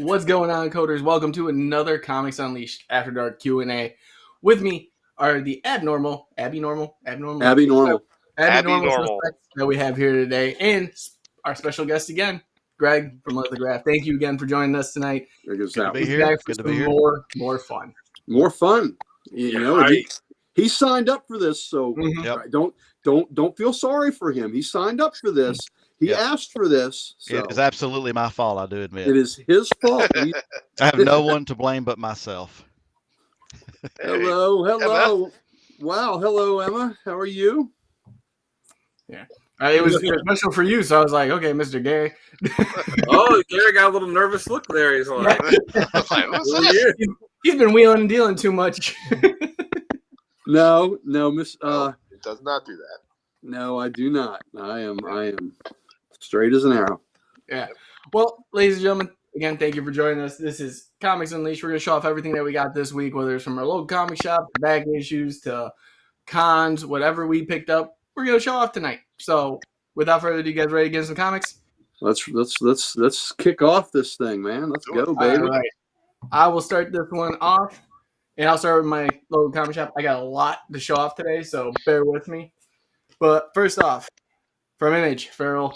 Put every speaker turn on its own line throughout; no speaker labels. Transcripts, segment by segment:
What's going on, coders? Welcome to another Comics Unleashed After Dark Q&A. With me are the abnormal
Normal.
suspects that we have here today, and our special guest again, Greg from Let the Graph. Thank you again for joining us tonight.
Good
to be here. Good to be here.
More fun.
More fun. You know, he signed up for this, so don't feel sorry for him. He signed up for this. He asked for this. So.
It is absolutely my fault, I do admit.
It is his fault.
I have no one to blame but myself.
Hello. Wow, hello, Emma. How are you?
Yeah. It was special for you, so I was like, okay, Mr. Gary.
Gary got a little nervous look there. He's like,
he's been wheeling and dealing too much.
No, Miss.
it does not do that.
No, I do not. I am straight as an arrow.
Yeah. Well, ladies and gentlemen, again, thank you for joining us. This is Comics Unleashed. We're going to show off everything that we got this week, whether it's from our local comic shop, to back issues, to cons, whatever we picked up. We're going to show off tonight. So, without further ado, you guys ready to get some comics?
Let's kick off this thing, man. Let's go, baby.
All right. I will start this one off, and I'll start with my local comic shop. I got a lot to show off today, so bear with me. But first off, from Image, Feral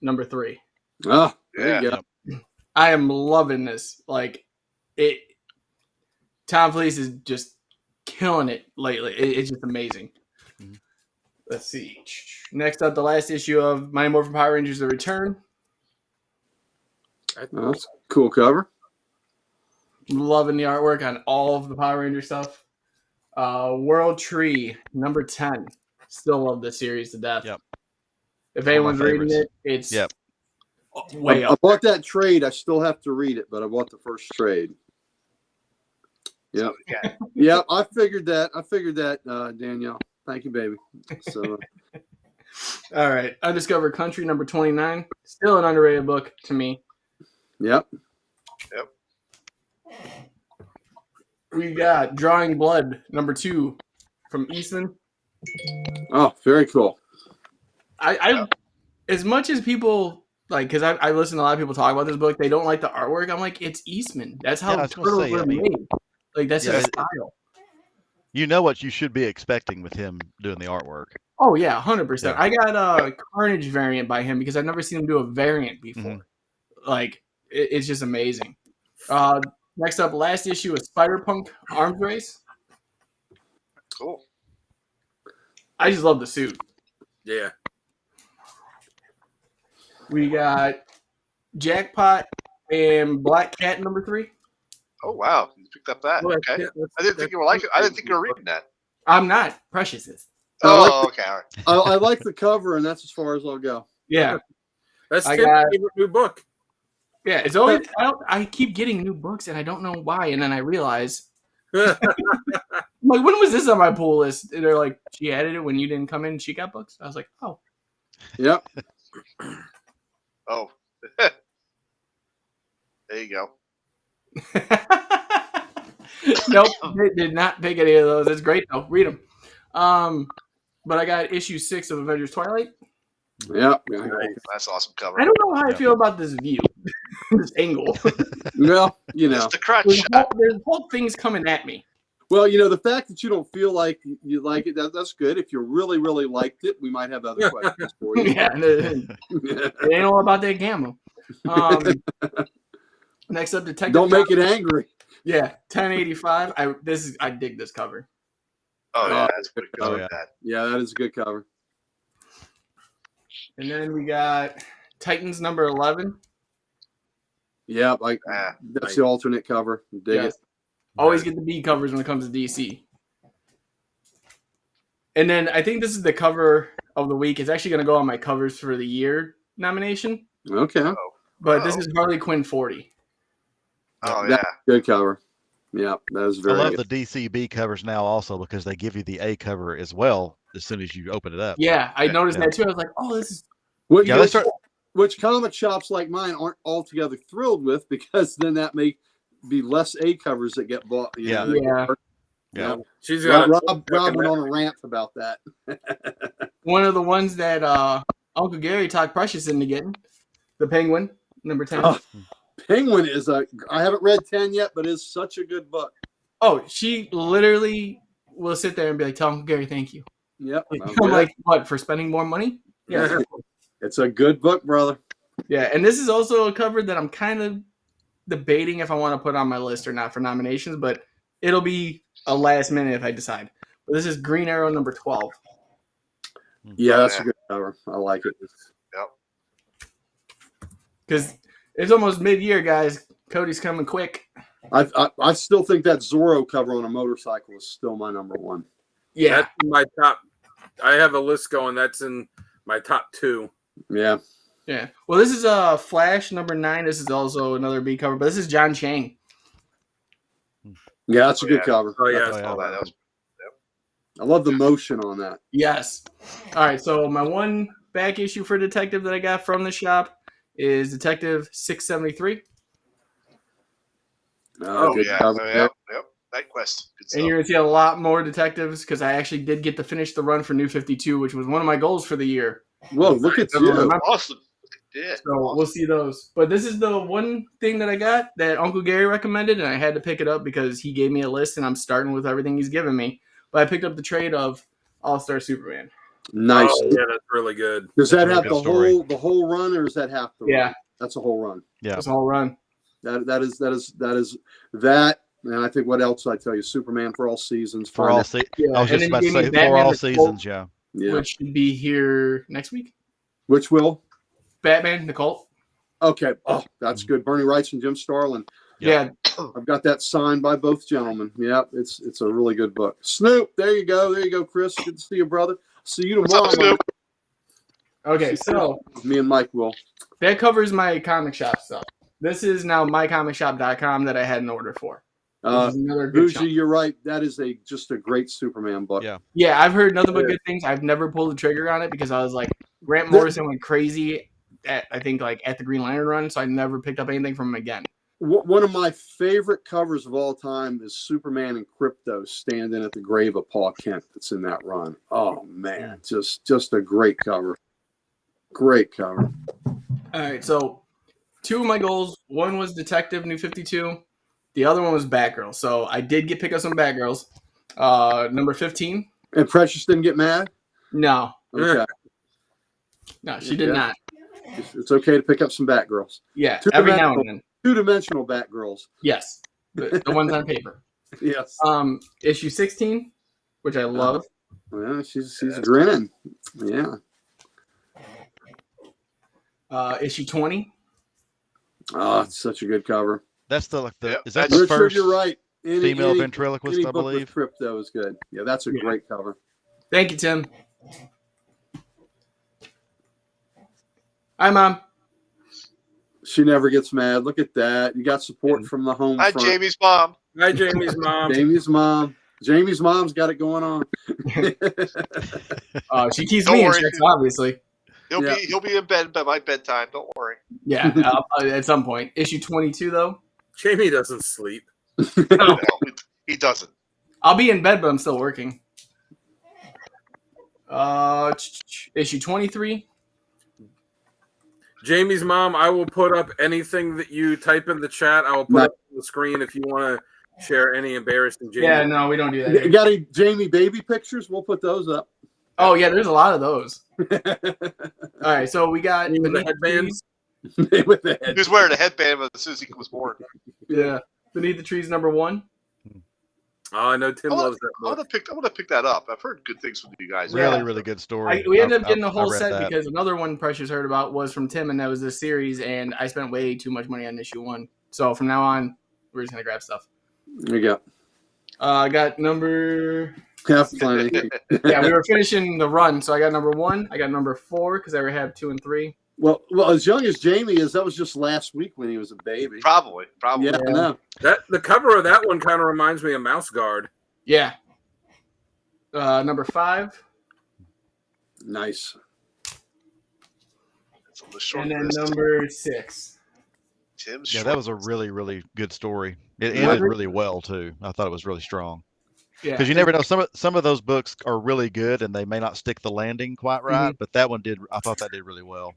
number 3.
Oh, there you go.
I am loving this. Like, Tom Fleece is just killing it lately. It's just amazing. Mm-hmm. Let's see. Next up, the last issue of Mighty Morphin Power Rangers: The Return.
That's a cool cover.
Loving the artwork on all of the Power Ranger stuff. World Tree number 10. Still love this series to death.
Yep.
If anyone's reading it, it's way up.
I bought that trade. I still have to read it, but I bought the first trade. Yep. Yep. I figured that, Danielle. Thank you, baby. So.
All right. Undiscovered Country number 29. Still an underrated book to me.
Yep.
We got Drawing Blood number 2 from Eastman.
Oh, very cool.
I as much as people like, because I listen to a lot of people talk about this book, they don't like the artwork. I'm like, it's Eastman. That's how turtles were made. Like, that's his style.
You know what you should be expecting with him doing the artwork.
Oh yeah, 100%. Yeah. I got a Carnage variant by him because I've never seen him do a variant before. Mm-hmm. Like, it's just amazing. Next up, last issue is Spider-Punk Arms Race.
Cool.
I just love the suit.
Yeah.
We got Jackpot and Black Cat number 3.
Oh wow, you picked up that. Okay. I didn't think you were like it. I didn't think you were reading that.
I'm not. Precious is.
Okay. All right.
I like the cover, and that's as far as I'll go.
Yeah.
That's Tim's favorite new book.
Yeah, it's always. I keep getting new books, and I don't know why. And then I realize, like, when was this on my pull list? And they're like, she added it when you didn't come in. She got books. I was like, oh.
Yep.
Oh. There you go.
Nope, they did not pick any of those. It's great though. Read them. But I got issue 6 of Avengers Twilight.
Yeah,
that's awesome cover.
I don't know how I feel about this view, this angle.
Well, you know,
it's the crutch.
There's whole things coming at me.
Well, you know, the fact that you don't feel like you like it, that's good. If you really, really liked it, we might have other questions for you.
Yeah, it ain't all about that gamma. Next up, Detective.
Don't make it angry.
Yeah, 1085. I dig this cover.
Oh yeah, that's a good cover.
Yeah, that is a good cover.
And then we got Titans number 11.
Yeah, that's the alternate cover. Dig it.
Always get the B covers when it comes to DC. And then I think this is the cover of the week. It's actually going to go on my covers for the year nomination.
Okay.
But this is Harley Quinn 40.
Oh, yeah.
Good cover. Yeah, that is very good.
I love the DCB covers now also because they give you the A cover as well as soon as you open it up.
Yeah, I noticed that too. I was like, oh, this is...
Which comic shops like mine aren't altogether thrilled with, because then that may be less A covers that get bought.
Yeah.
She's got
Rob went on a rant about that.
One of the ones that Uncle Gary talked Precious into getting, the Penguin, number 10.
Penguin is I haven't read 10 yet, but it's such a good book.
Oh, she literally will sit there and be like, "Tell Uncle Gary thank you."
Yep.
I'm like, "What, for spending more money?" Yeah.
It's a good book, brother.
Yeah, and this is also a cover that I'm kind of debating if I want to put on my list or not for nominations, but it'll be a last minute if I decide. But this is Green Arrow number 12.
Yeah, that's a good cover. I like it.
Yep.
Because it's almost mid-year, guys. Cody's coming quick.
I still think that Zorro cover on a motorcycle is still my number one.
Yeah.
That's in my top. I have a list going. That's in my top 2.
Yeah.
Yeah. Well, this is Flash number 9. This is also another B cover, but this is John Chang.
Yeah, that's a good cover.
Oh yeah,
That was
I love the motion on that.
Yes. All right, so my one back issue for Detective that I got from the shop is Detective 673.
Good
yeah.
cover.
Yep. Night Quest. Good stuff.
And you're going to see a lot more detectives because I actually did get to finish the run for New 52, which was one of my goals for the year.
Whoa, look at
Never
you.
remember.
Awesome. Yeah.
So we'll see those. But this is the one thing that I got that Uncle Gary recommended, and I had to pick it up because he gave me a list, and I'm starting with everything he's given me. But I picked up the trade of All-Star Superman.
Nice.
Oh, yeah, that's really good.
Does that
That's a
have
really
the
good
whole run, or is that half the run?
Yeah.
That's a whole run.
Yeah.
It's all run.
That is that. And I think what else did I tell you? Superman for all seasons.
For all seasons.
Yeah.
I was
And
just
then
about
you
to
gave me
say for
Batman
all
the
seasons. Yeah.
Yeah.
Which should be here next week.
Which will?
Batman, the Cult.
Okay. Oh, that's good. Bernie Wrights and Jim Starlin.
Yeah.
I've got that signed by both gentlemen. Yep, it's a really good book. Snoop, there you go, Chris. Good to see you, brother. See you
What's up,
tomorrow.
Snoop?
Okay, so
Me and Mike will.
that covers my comic shop stuff. This is now mycomicshop.com that I had an order for. This is another good
Bougie,
chunk.
you're right. That is just a great Superman book.
Yeah.
Yeah, I've heard nothing but good things. I've never pulled the trigger on it because I was like, Grant Morrison went crazy at the Green Lantern run, so I never picked up anything from him again.
One of my favorite covers of all time is Superman and Krypto standing at the grave of Paul Kent. That's in that run. Oh man, just a great cover. Great cover.
All right, so 2 of my goals. One was Detective New 52. The other one was Batgirl. So I did pick up some Batgirls. Number 15.
And Precious didn't get mad?
No,
Okay.
no, she did not.
It's okay to pick up some Batgirls.
Yeah, every now and then.
Two-dimensional Batgirls.
Yes, the ones on paper.
Yes.
Issue 16, which I love.
Well, she's grinning. Yeah.
Issue 20.
Oh, it's such a good cover.
That's is that
that's-
the
Richard,
first
you're right.
female ventriloquist,
any
I
book with
believe?
Crypto is good. Yeah, that's a great cover.
Thank you, Tim. Hi, Mom.
She never gets mad. Look at that. You got support from the home
Hi,
front.
Jamie's mom.
Hi, Jamie's mom.
Jamie's mom. Jamie's mom's got it going on.
She keeps
Don't
me in
worry.
checks, obviously.
He'll be in bed by my bedtime. Don't worry.
Yeah, at some point. Issue 22, though.
Jamie doesn't sleep.
No, he doesn't.
I'll be in bed, but I'm still working. Issue 23.
Jamie's mom, I will put up anything that you type in the chat. I will put up on the screen if you want to share any embarrassing Jamie.
Yeah, no, we don't do
You
that.
got any Jamie baby pictures? We'll put those up.
Oh, yeah, there's a lot of those. All right, so we got
With the
Beneath the
headbands?
Trees.
With the
He
head.
was wearing a headband as soon as he was born.
Yeah, Beneath the Trees, number 1.
Oh, I know Tim
I
loves that
want
book.
to pick that up. I've heard good things from you guys.
Really, really good story.
We ended up getting the
I
whole
read
set
that.
because another one Precious heard about was from Tim, and that was this series, and I spent way too much money on issue 1. So from now on, we're just going to grab stuff.
There you go.
I got number...
Have plenty.
Yeah, we were finishing the run, so I got number 1. I got number 4 because I already have 2 and 3.
Well, as young as Jamie is, that was just last week when he was a baby.
Probably.
Yeah, I know.
The cover of that one kind of reminds me of Mouse Guard.
Yeah. Number 5.
Nice.
It's on the short
And then
list.
number 6.
Tim's
Yeah,
short
that was a
list.
really, really good story. It ended really well too. I thought it was really strong
Yeah.
because you never know. Some of those books are really good and they may not stick the landing quite right, but that one did. I thought that did really well.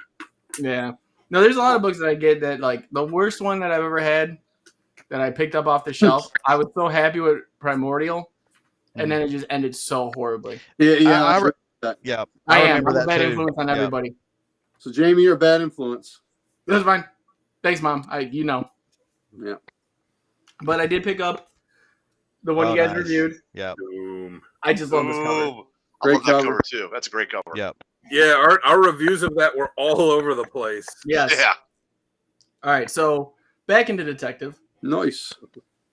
Yeah. No, there's a lot of books that I get that like the worst one that I've ever had that I picked up off the shelf. I was so happy with Primordial, and then it just ended so horribly.
Yeah.
Yeah,
I am.
remember
I'm a
that
bad
too.
influence on
Yeah.
everybody.
So Jamie, you're a bad influence.
That's fine. Thanks, Mom. You know.
Yeah.
But I did pick up the one
Oh,
you guys
nice.
reviewed.
Yeah.
Boom.
I just love this cover.
Ooh, I
Great
love that
cover.
cover too. That's a great cover.
Yeah.
Yeah, our reviews of that were all over the place.
Yes.
Yeah.
All right. So back into Detective.
Nice.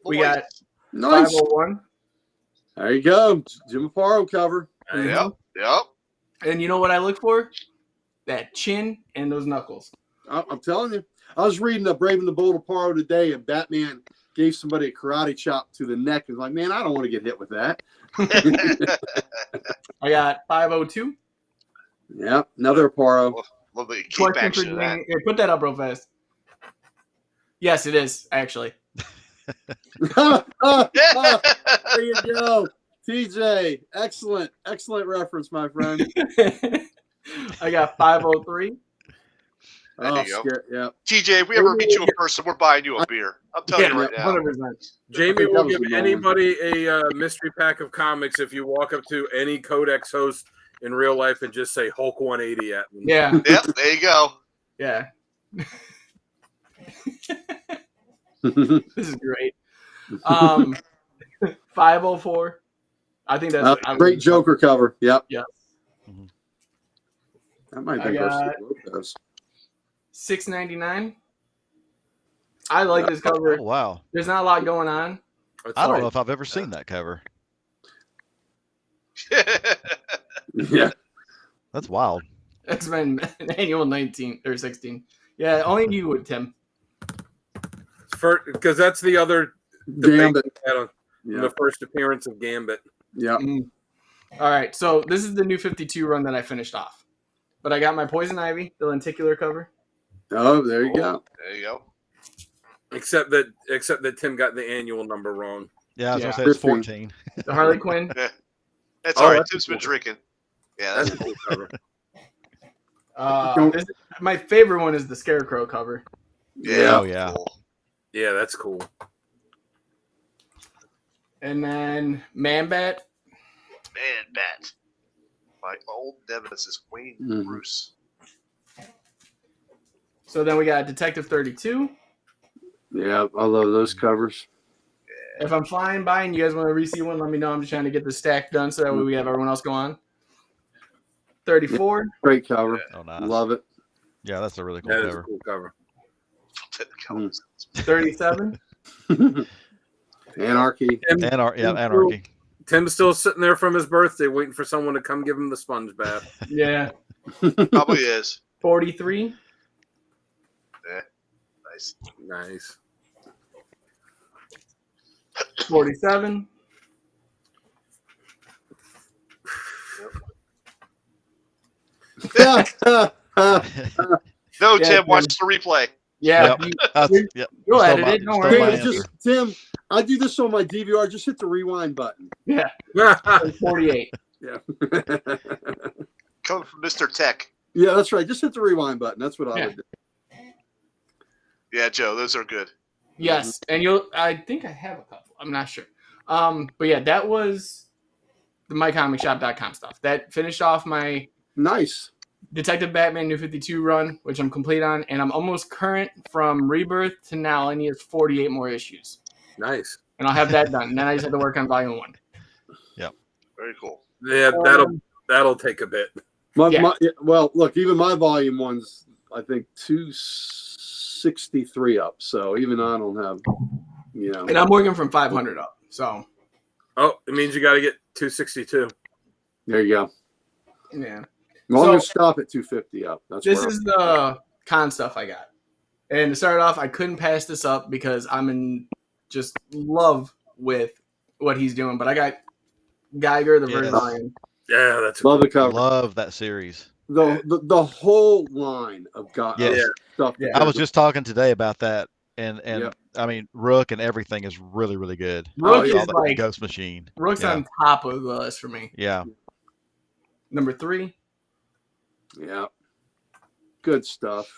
We got
Nice.
501.
There you go. Jim Aparo cover.
Yep. Yep.
And you know what I look for? That chin and those knuckles.
I'm telling you. I was reading the Brave and the Bold Aparo today, and Batman gave somebody a karate chop to the neck. And like, man, I don't want to get hit with that.
I got 502.
Yeah, another Aparo.
Love the keep
Question for
action of that.
Jamie. Here, put that up real fast. Yes, it is, actually.
There you go. TJ, excellent reference, my friend.
I got 503.
There you go.
Yeah.
TJ, if we ever meet you in person, we're buying you a beer. I'm telling you right now.
100%.
Jamie will
that was
give
a good
anybody a mystery pack of comics if you walk up to any Codex host in real life and just say Hulk 180 at them.
Yeah,
Yep, there you go.
yeah. This is great. 504. I think that's
Great Joker cover. Yep.
Yeah.
Mhm.
That might
I
be
got-
Lopez.
699. I like this cover.
Oh, wow.
There's not a lot going on.
That's
I don't
all
know if I've ever seen that cover.
Yeah.
That's wild.
X-Men Annual 19 or 16. Yeah, only you would, Tim.
because that's the other debate
Gambit.
we had on
Yeah.
the first appearance of Gambit.
Yeah.
All right, so this is the new 52 run that I finished off. But I got my Poison Ivy, the lenticular cover.
Oh, there you go.
There you go.
Except that Tim got the annual number wrong.
Yeah, I was
Yeah.
gonna say it's
15.
14.
The Harley Quinn.
That's
Oh,
all right.
that's
Tim's been
cool.
drinking. Yeah,
That's
that's
a cool cover.
My favorite one is the Scarecrow cover.
yeah.
Oh, yeah.
Cool.
Yeah, that's cool.
And then Man-Bat.
Man, Bat. My old nemesis, Wayne
Mhm.
Bruce.
So then we got Detective 32.
Yeah, I love those covers.
If I'm flying by and you guys want to re-see one, let me know. I'm just trying to get the stack done so that way we have everyone else go on. 34.
Great cover.
Oh, nice.
Love it.
Yeah, that's a really cool
That is a
cover.
cool cover.
37.
Anarchy.
Anarchy.
Tim's still sitting there from his birthday waiting for someone to come give him the sponge bath.
Yeah.
Probably is.
43.
Nice.
Nice.
47.
No,
Yeah,
Tim, watch the replay.
Yeah.
Yep.
You'll
Stole
edit
my-
it. Don't
stole
worry.
my
Tim,
answer.
Tim, I do this on my DVR. Just hit the rewind button.
Yeah. 48.
Yeah.
Coming from Mr. Tech.
Yeah, that's right. Just hit the rewind button. That's what I
Yeah.
would do.
Yeah, Joe, those are good.
Yes. And I think I have a couple. I'm not sure. But yeah, that was the mycomicshop.com stuff. That finished off my
Nice.
Detective Batman New 52 run, which I'm complete on, and I'm almost current from Rebirth to now. I need 48 more issues,
Nice.
and I'll have that done. And then I just have to work on Volume 1.
Very cool.
Yeah, that'll take a bit.
Well, look, even my volume one's, I think, 263 up. So even I don't have,
And I'm working from 500 up. So,
Oh, it means you got to get 262.
there you go.
yeah.
Well, I'm
So-
going to stop at 250 up. That's
This
where
is the con stuff I got. And to start off, I couldn't pass this up because I'm in just love with what he's doing. But I got Geiger, the
Yes.
first volume.
Yeah, that's
love the cover.
Love that series.
The whole line of
Yes.
stuff.
Yeah.
I was just talking today about that, and
Yep.
I mean, Rook and everything is really, really good.
Rook
yeah.
is
The
like
Ghost Machine.
Rook's
Yeah.
on top of the list for me.
Yeah.
Number 3.
Yeah. Good stuff.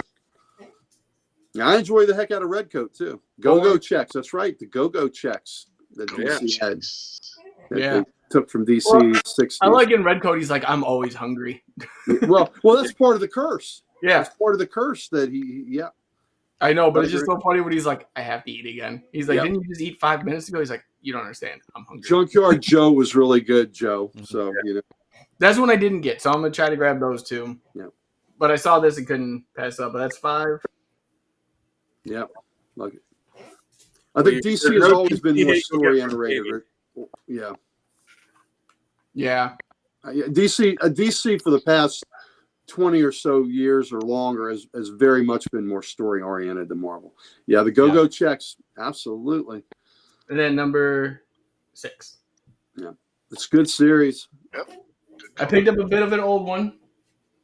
I enjoy the heck out of Redcoat too. Go checks. That's right. The go checks that DC had. That they took from DC 60s.
I like in Redcoat. He's like, I'm always hungry.
well, that's part of the curse.
Yeah,
it's part of the curse that he.
I know, but it's just so funny when he's like, I have to eat again. He's like, didn't you just eat 5 minutes ago? He's like, you don't understand. I'm hungry.
Junkyard Joe was really good, Joe. So
that's one I didn't get. So I'm gonna try to grab those two.
Yeah.
But I saw this and couldn't pass up. But that's 5.
Yeah, like it. I think DC has always been more story underrated. Yeah.
Yeah.
DC for the past 20 or so years or longer has very much been more story oriented than Marvel. Yeah, the go checks, absolutely.
And then number 6.
Yeah, it's a good series.
Yep.
I picked up a bit of an old one,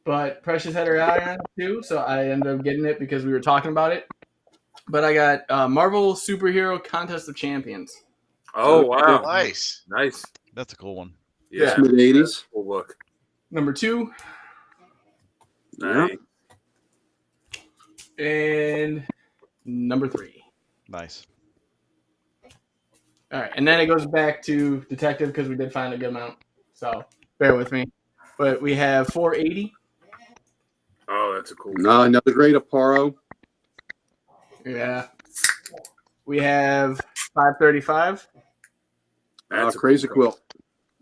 but Precious had her eye on it too, so I ended up getting it because we were talking about it. But I got Marvel Superhero Contest of Champions.
Oh wow,
nice.
That's a cool one.
Yeah,
mid-80s.
Cool look.
Number 2.
Nice.
And number 3.
Nice.
All right, and then it goes back to Detective because we did find a good amount. So bear with me. But we have 480.
Oh, that's a cool.
No, another great Aparo.
Yeah. We have 535.
That's
Crazy Quilt.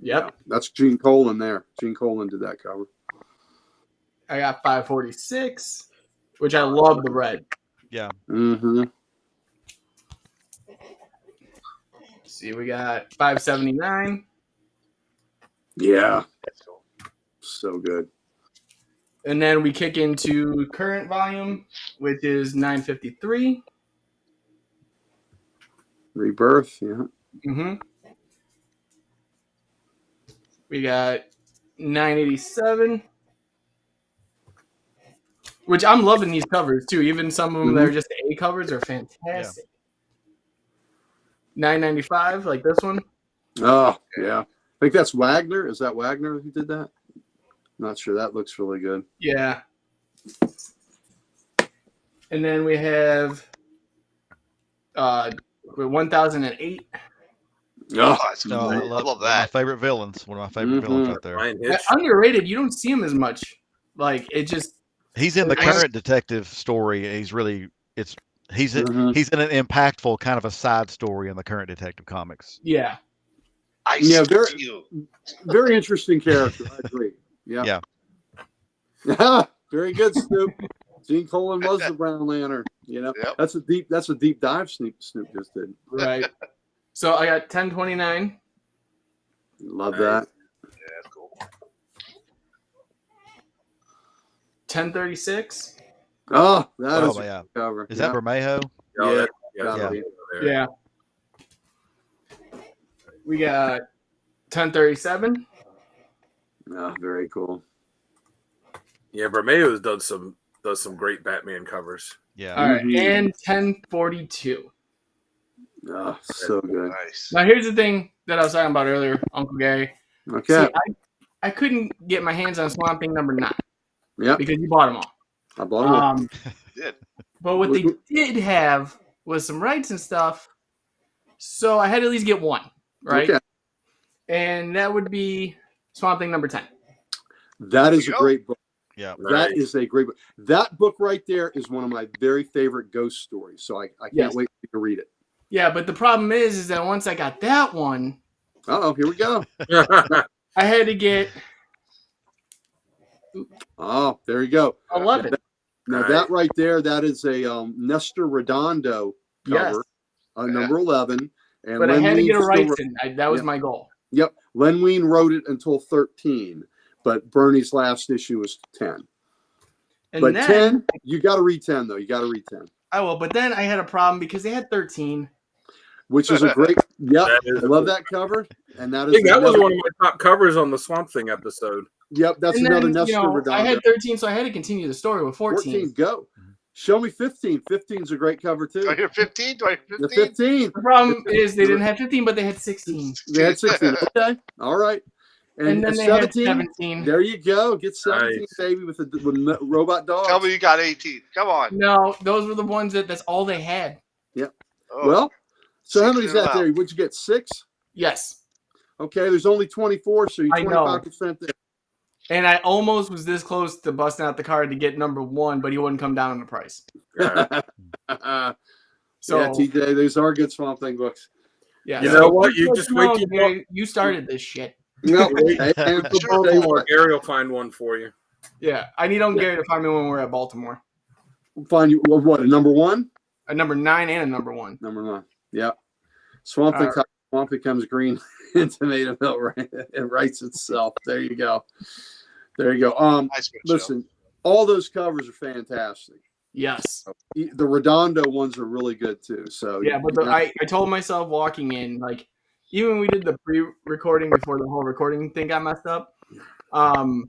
Yep.
That's Gene Colan there. Gene Colan did that cover.
I got 546, which I love the red.
Yeah.
Mm-hmm.
Let's see, we got 579.
Yeah. So good.
And then we kick into current volume, which is 953.
Rebirth, yeah.
Mm-hmm. We got 987. Which I'm loving these covers too. Even some of them that are just A covers are fantastic. 995, like this one.
Oh, yeah. I think that's Wagner. Is that Wagner who did that? Not sure. That looks really good.
Yeah. And then we have 1008.
Oh,
That's cool. I love
One of
that.
my favorite villains. One of my favorite villains right there.
Ryan Hitch.
Underrated. You don't see him as much. Like it just.
He's in the current detective story. He's really he's in an impactful kind of a side story in the current detective comics.
Yeah.
Very interesting character. I agree. Yeah. Very good, Snoop. Gene Colan was the Brown Lantern. That's a deep dive Snoop just did.
Right. So I got 1029.
Love that.
Yeah, that's cool.
1036.
Oh, that is
yeah.
cover.
Is that Bermejo?
Oh,
Yeah. We got 1037.
Oh, very cool.
Yeah, Bermejo's does some great Batman covers.
Yeah.
All right. And 1042.
Oh, so good.
Nice.
Now here's the thing that I was talking about earlier, Uncle Gary.
Okay.
See, I couldn't get my hands on Swamp Thing number 9.
Yeah.
Because you bought them all.
I bought them.
Did.
But what they did have was some rights and stuff. So I had to at least get one, right?
Okay.
And that would be Swamp Thing number 10.
That is a great book.
Yeah.
That is a great book. That book right there is one of my very favorite ghost stories. So I can't wait to read it.
Yeah, but the problem is that once I got that one,
here we go.
I had to get
Oh, there you go.
11.
Now that right there, that is a Nestor Redondo cover, number 11. And
but
Len
I had to
Wein
get a
still
rights in. That was my goal.
Yep. Len Wein wrote it until 13, but Bernie's last issue was 10.
And
But
then,
10, you got to read 10, though. You got to read 10.
I will. But then I had a problem because they had 13.
Which is a great, I love that cover. And that is
that was one of my top covers on the Swamp Thing episode.
Yep, that's
And
another
then,
Nestor Redondo.
I had 13, so I had to continue the story with 14.
Go. Show me 15. 15's a great cover, too.
Do I hear 15? Do I hear 15?
The 15.
The problem is they didn't have 15, but they had 16.
They had 16. Okay. All right.
And then they had 17.
There you go. Get 17,
Nice.
baby, with robot dogs.
Tell me you got 18. Come on.
No, those were the ones that's all they had.
Yep.
Oh,
Well, so how
16
many's that
and
there? Would you get 6?
Yes.
Okay, there's only 24, so you're
I know.
25% there.
And I almost was this close to busting out the card to get number 1, but he wouldn't come down in the price. So
yeah, TJ, those are good Swamp Thing books.
yeah.
You know what? You just wait till
Gary, you started this shit.
No,
Gary will find one for you.
Yeah, I need Gary to find me when we're at Baltimore.
Find you what? A number 1?
A number 9 and a number 1.
Number 1. Yep. Swamp Thing becomes green and Tomato Hill, right? It writes itself. There you go. There you go.
nice
Listen, all those covers are fantastic.
Yes.
The Redondo ones are really good too. So
yeah, but I told myself walking in, like, even when we did the pre-recording before the whole recording thing got messed up, when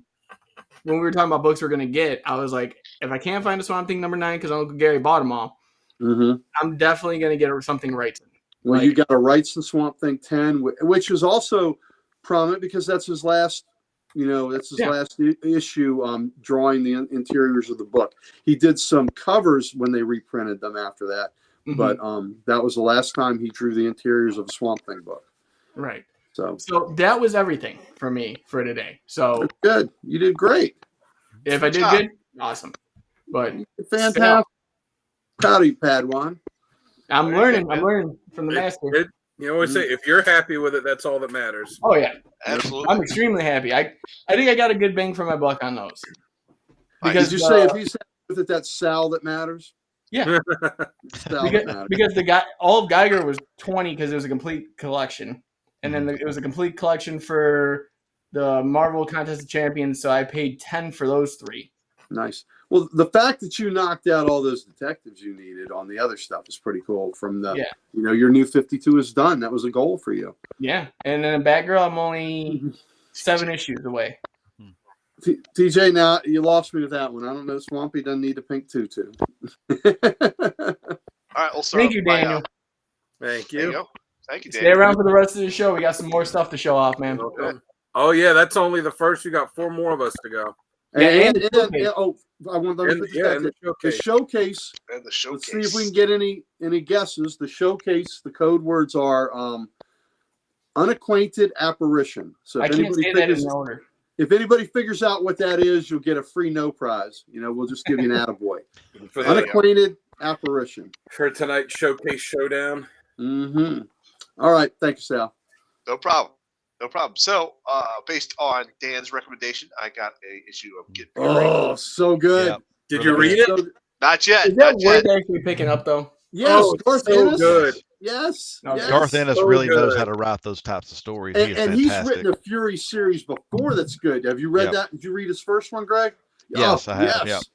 we were talking about books we're gonna get, I was like, if I can't find a Swamp Thing number 9 because Uncle Gary bought them all, I'm definitely gonna get something Wrightson.
Well, you got a Wrightson Swamp Thing 10, which is also prominent because that's his last. That's his last issue, drawing the interiors of the book. He did some covers when they reprinted them after that, but that was the last time he drew the interiors of a Swamp Thing book.
Right.
So
that was everything for me for today. So
good. You did great.
If I did good, awesome. But
fantastic. Proud of you, Padawan.
I'm learning from the master.
You always say, if you're happy with it, that's all that matters.
Oh, yeah.
Absolutely.
I'm extremely happy. I think I got a good bang for my buck on those.
Because did you say if he's happy with it, that's Sal that matters?
Yeah. because the guy, all of Geiger was 20 because it was a complete collection. And then it was a complete collection for the Marvel Contest of Champions, so I paid 10 for those 3.
Nice. Well, the fact that you knocked out all those detectives you needed on the other stuff is pretty cool. From the, your new 52 is done. That was a goal for you.
Yeah, and then Batgirl, I'm only 7 issues away.
TJ, now you lost me with that one. I don't know. Swampy doesn't need a pink tutu.
All right, we'll start.
Thank you, Daniel.
Thank you.
Thank you, Daniel.
Stay around for the rest of the show. We got some more stuff to show off, man.
Okay. Oh yeah, that's only the first. You got 4 more of us to go.
I want to the showcase.
And the showcase.
Let's see if we can get any guesses. The showcase. The code words are unacquainted apparition. So
I can't say that in order.
If anybody figures out what that is, you'll get a free no prize. We'll just give you an attaboy. Unacquainted apparition
for tonight's showcase showdown.
All right, thank you, Sal.
No problem. So, based on Dan's recommendation, I got a issue of Get Fury.
Oh, so good.
Yeah. Did you read it?
Not yet.
Is that worth actually picking up, though?
Yes,
Garth Ennis.
Good. Yes.
Garth Ennis really knows how to write those types of stories.
And he's written a Fury series before that's good. Have you read that? Did you read his first one, Greg?
Yes, I have. Yes.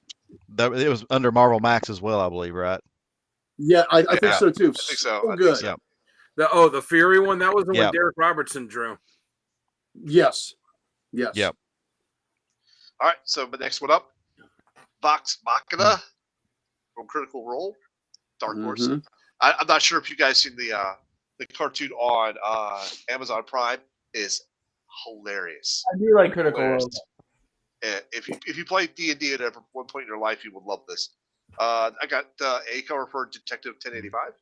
Yeah. It was under Marvel Max as well, I believe, right?
Yeah, I think so too.
I think so.
So good.
Yeah.
The Fury one, that was the one Derek Robertson drew.
Yes.
Yep.
All right, so the next one up, Vox Machina from Critical Role, Dark Horse. I'm not sure if you guys seen the cartoon on Amazon Prime. Is hilarious.
I do like Critical Role.
And if you play D&D at one point in your life, you would love this. I got a cover for Detective 1085.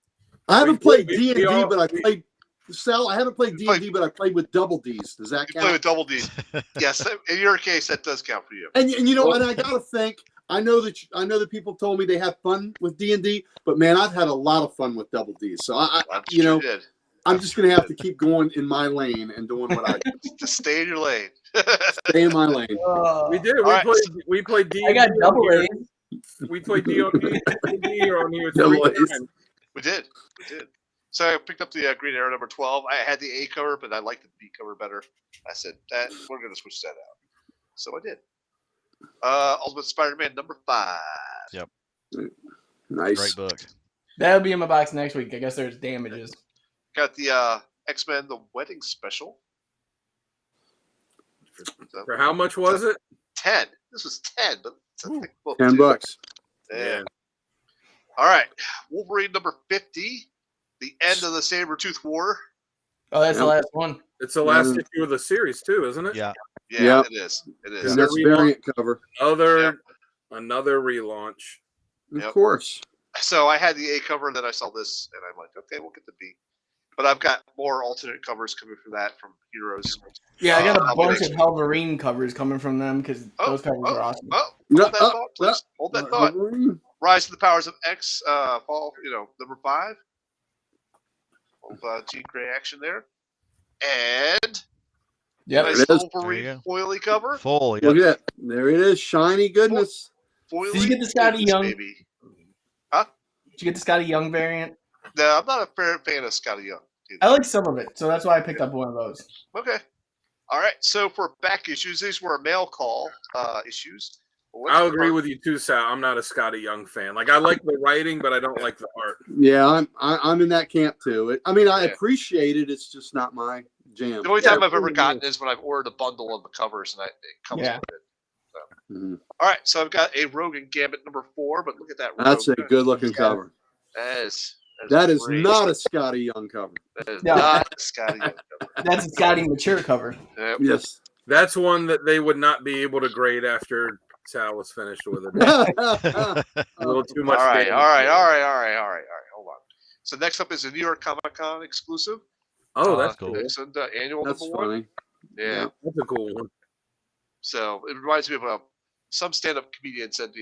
I haven't played D&D, but I played. Sal, I haven't played D&D, but I played with double Ds. Does that count?
You play with double Ds. Yes, in your case, that does count for you.
And and I gotta think. I know that people told me they have fun with D&D, but man, I've had a lot of fun with double Ds. So I'm just gonna have to keep going in my lane and doing what I do.
Just stay in your lane.
Stay in my lane.
We did. We played D&D.
I got double A's.
We played D&D on here.
We did. So I picked up the Green Arrow number 12. I had the A cover, but I liked the B cover better. I said that we're going to switch that out. So I did. Ultimate Spider-Man number 5.
Yep.
Nice.
Great book.
That'll be in my box next week. I guess there's damages.
Got the X-Men The Wedding Special.
For how much was it?
10. This was 10, but it's a thick book.
$10.
Yeah. All right. Wolverine number 50. The end of the Sabretooth War.
Oh, that's the last one.
It's the last issue of the series too, isn't it?
Yeah.
Yeah, it is. It is.
And that's variant cover.
Another relaunch.
Of course.
So I had the A cover, and then I saw this, and I'm like, okay, we'll get the B. But I've got more alternate covers coming from that from Heroes.
Yeah, I got a bunch of Wolverine covers coming from them because those covers are awesome.
Hold that thought, please. Hold that thought. Rise of the Powers of X, fall, number 5. Jean Grey action there. And nice Wolverine foily cover.
Full,
Look at that. There it is. Shiny goodness.
Did you get the Scotty Young?
Baby. Huh?
Did you get the Scotty Young variant?
No, I'm not a fan of Scotty Young.
I like some of it, so that's why I picked up one of those.
Okay. All right. So for back issues, these were mail call issues.
I'll agree with you too, Sal. I'm not a Scotty Young fan. Like I like the writing, but I don't like the art.
Yeah, I'm in that camp too. I appreciate it. It's just not my jam.
The only time I've ever gotten is when I've ordered a bundle of the covers, and it comes with it. So. All right, so I've got a Rogue and Gambit number 4, but look at that.
That's a good-looking cover. That is not a Scotty Young cover.
That is not a Scotty Young cover.
That's a Scotty mature cover.
Yep.
Yes.
That's one that they would not be able to grade after Sal was finished with it. A little too much.
All right. Hold on. So next up is a New York Comic Con exclusive.
Oh, that's cool.
Excellent annual
That's
number
funny.
1. Yeah,
that's a cool one.
So it reminds me of some stand-up comedian said,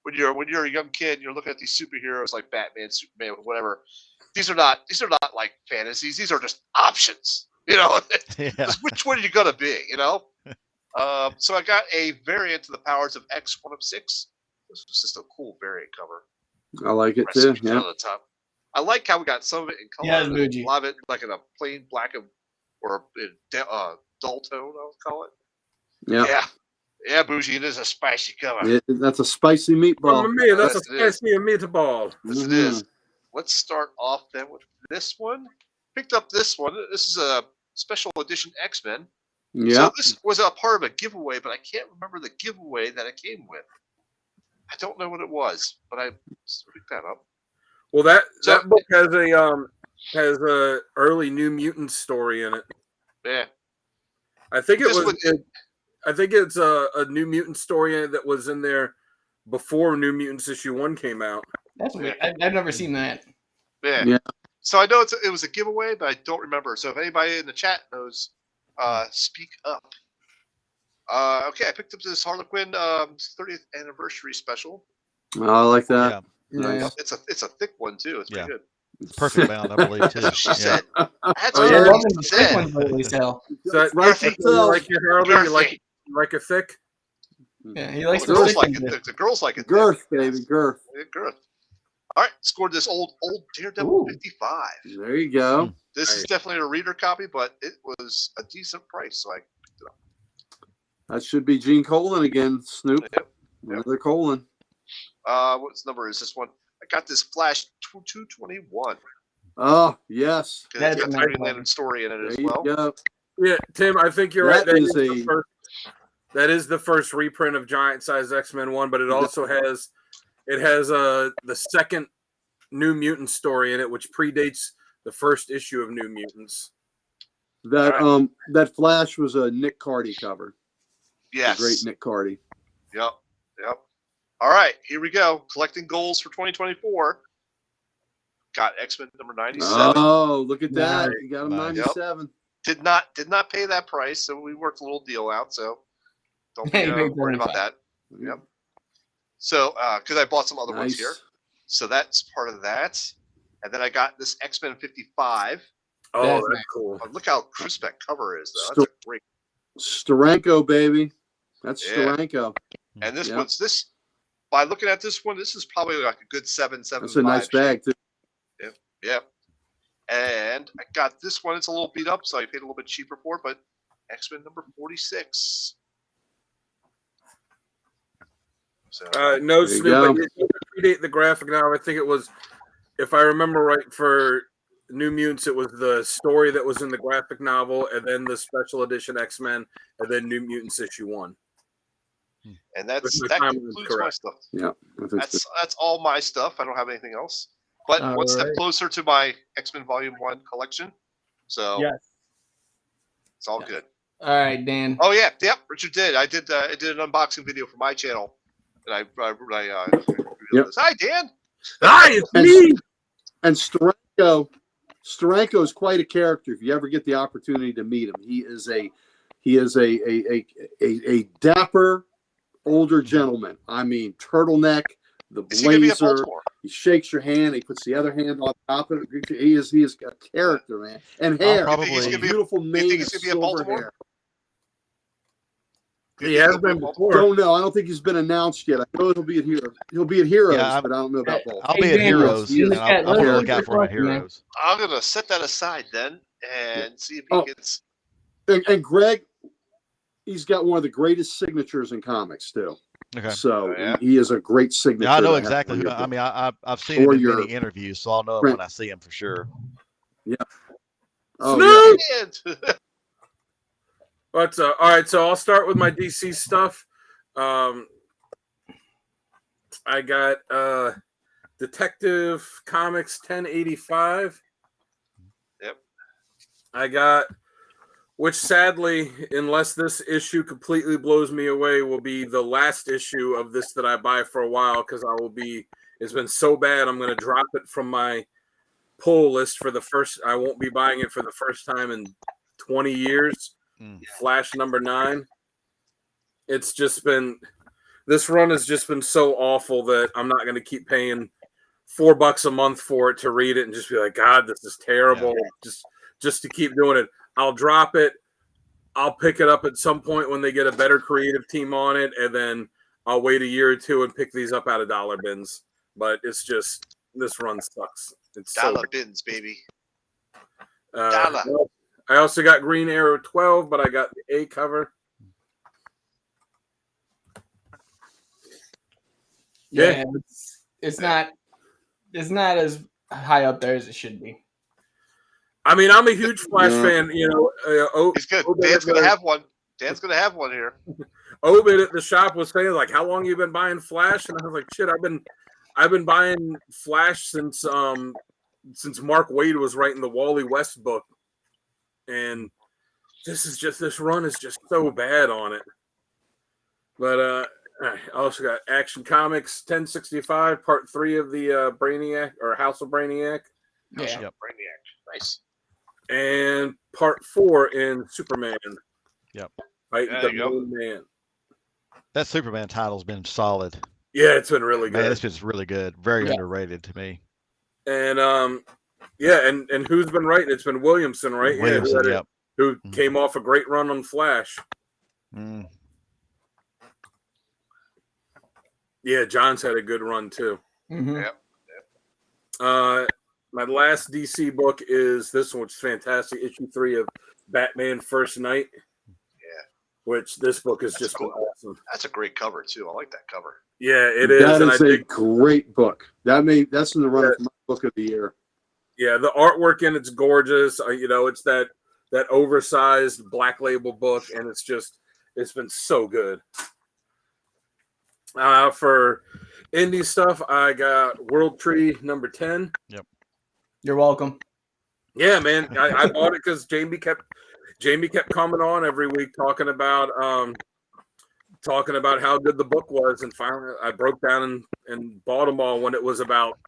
when you're a young kid, and you're looking at these superheroes like Batman, Superman, whatever. These are not like fantasies. These are just options. Just which one are you gonna be? So I got a variant to the Powers of X 1 of 6. This was just a cool variant cover.
I like it too. Yeah.
On the top. I like how we got some of it in color.
Yeah,
a lot of it like in a plain black or dull tone, I would call it.
Yeah.
Yeah, Bougie, it is a spicy cover.
That's a spicy meatball.
That's a spicy meatball.
Yes, it is. Let's start off then with this one. Picked up this one. This is a special edition X-Men.
Yeah.
So this was a part of a giveaway, but I can't remember the giveaway that it came with. I don't know what it was, but I picked that up.
Well, that book has a early New Mutants story in it.
Yeah.
I think it's a New Mutant story that was in there before New Mutants issue 1 came out.
That's weird. I've never seen that.
Yeah. So I know it was a giveaway, but I don't remember. So if anybody in the chat knows, speak up. Okay, I picked up this Harlequin 30th anniversary special.
I like that.
Yeah.
Nice.
It's a thick one too. It's pretty good.
Perfect bound, I believe too.
She said. That's
what
what
she
said.
So
Right
you like your Harley? You like it thick?
Yeah, he likes
the girls like it. The girls like it.
Girth, baby, girth.
Yeah, girth. All right, scored this old Daredevil 55.
There you go.
This is definitely a reader copy, but it was a decent price, so I picked it up.
That should be Gene Colan again, Snoop.
Yep.
Another Colan.
What number is this one? I got this Flash 221.
Oh, yes.
It's got the Green Lantern story in it as well.
Go.
Yeah, Tim, I think you're right.
That
is the first reprint of Giant Size X-Men 1, but it also has the second New Mutant story in it, which predates the first issue of New Mutants.
That Flash was a Nick Cardy cover.
Yes.
The great Nick Cardy.
Yep. All right, here we go. Collecting goals for 2024. Got X-Men number 97.
Oh, look at that. You got him 97.
Did not pay that price, so we worked a little deal out, so don't be worried about that. Yep. So, because I bought some other ones here. So that's part of that. And then I got this X-Men 55.
Oh, that's cool.
Look how crisp that cover is, though. That's a great.
Steranko, baby. That's Steranko.
And this one's this. By looking at this one, this is probably like a good 7.75.
That's a nice bag, too.
Yep. And I got this one. It's a little beat up, so I paid a little bit cheaper for it, but X-Men number 46. So,
no, Snoop, it didn't predate the graphic novel. I think it was, if I remember right, for New Mutants, it was the story that was in the graphic novel, and then the special edition X-Men, and then New Mutants issue 1.
And that concludes my stuff.
Yeah,
that's all my stuff. I don't have anything else. But one step closer to my X-Men Volume 1 collection. So It's all good.
All right, Dan.
Oh yeah, yep. Richard did. I did an unboxing video for my channel, and I
Yep.
Hi, Dan.
Hi, it's me.
And Steranko is quite a character. If you ever get the opportunity to meet him, he is a dapper older gentleman. I mean, turtleneck, the
Is he gonna be at
blazer.
Baltimore?
He shakes your hand. He puts the other hand on top of it. He is a character, man. And hair,
probably-
You think he's gonna be-
beautiful
you
mane
think
of
he's gonna be at
silver
Baltimore?
hair.
He has been before.
Don't know. I don't think he's been announced yet. I know he'll be at here. He'll be at Heroes,
Yeah,
but I don't know about Baltimore.
I'll be
Hey,
at
Dan,
Heroes,
in the
and
chat,
I'm
let
going to
us
look
know
out for
your
my
question, man.
Heroes.
I'm gonna set that aside then and see if he
Oh.
gets.
And Greg, he's got one of the greatest signatures in comics too.
Okay.
So
Oh, yeah?
he is a great signature.
Yeah, I know
to have
exactly
on
who.
your
I
book.
mean, I've seen it
Or
in
your-
many interviews, so I'll know it when I see him for sure.
Oh, yeah.
Snoop! But all right, so I'll start with my DC stuff. I got Detective Comics 1085.
Yep.
I got, which sadly, unless this issue completely blows me away, will be the last issue of this that I buy for a while, because it's been so bad, I'm going to drop it from my pull list I won't be buying it for the first time in 20 years. Flash number 9. This run has just been so awful that I'm not going to keep paying $4 a month for it to read it and just be like, God, this is terrible.
Yeah.
Just to keep doing it. I'll drop it. I'll pick it up at some point when they get a better creative team on it, and then I'll wait a year or two and pick these up out of dollar bins. But it's just, this run sucks. It's
Dollar bins, baby.
I
Dollar.
also got Green Arrow 12, but I got the A cover.
Yeah, it's not as high up there as it should be.
I mean, I'm a huge Flash fan. You know,
He's good. Dan's gonna have one. Dan's gonna have one here.
Obed at the shop was saying, like, how long you been buying Flash? And I was like, shit, I've been buying Flash since Mark Waid was writing the Wally West book, and this run is just so bad on it. But I also got Action Comics 1065, Part 3 of the Brainiac or House of Brainiac.
Yeah.
Yep.
Brainiac. Nice.
And Part 4 in Superman.
Yep.
Fighting
There
the
you go.
Moon Man.
That Superman title's been solid.
Yeah, it's been really good.
Man, it's been really good. Very underrated to me.
And and who's been writing? It's been Williamson, right?
Williamson,
yeah, who came off a great run on Flash.
Mm.
Yeah, John's had a good run too.
Mm-hmm.
Yep.
My last DC book is this one, which is fantastic, issue 3 of Batman First Night.
Yeah.
Which this book is
That's
just
cool.
awesome.
That's a great cover too. I like that cover.
Yeah, it is.
That
and
is
I
a
think,
great book. That's in the run for my book of the year.
yeah, the artwork in it's gorgeous. It's that oversized black label book, and it's been so good. For indie stuff, I got World Tree number 10.
Yep.
You're welcome.
Yeah, man, I bought it because Jamie kept coming on every week talking about how good the book was, and finally I broke down and bought them all when it was about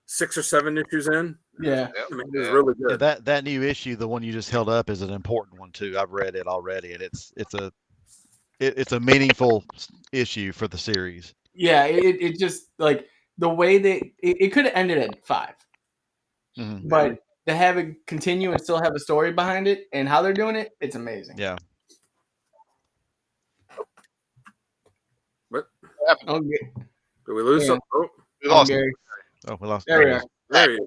6 or 7 issues in.
Yeah.
Yep.
I mean, it was really good.
Yeah, that new issue, the one you just held up, is an important one too. I've read it already, and it's a meaningful issue for the series.
Yeah, it just like the way it could have ended at 5.
Mm-hmm.
But to have it continue and still have a story behind it and how they're doing it, it's amazing.
Yeah.
Okay.
Did we lose
Yeah.
something? Oh,
We lost
Gary.
Oh, we lost.
There we are.
there you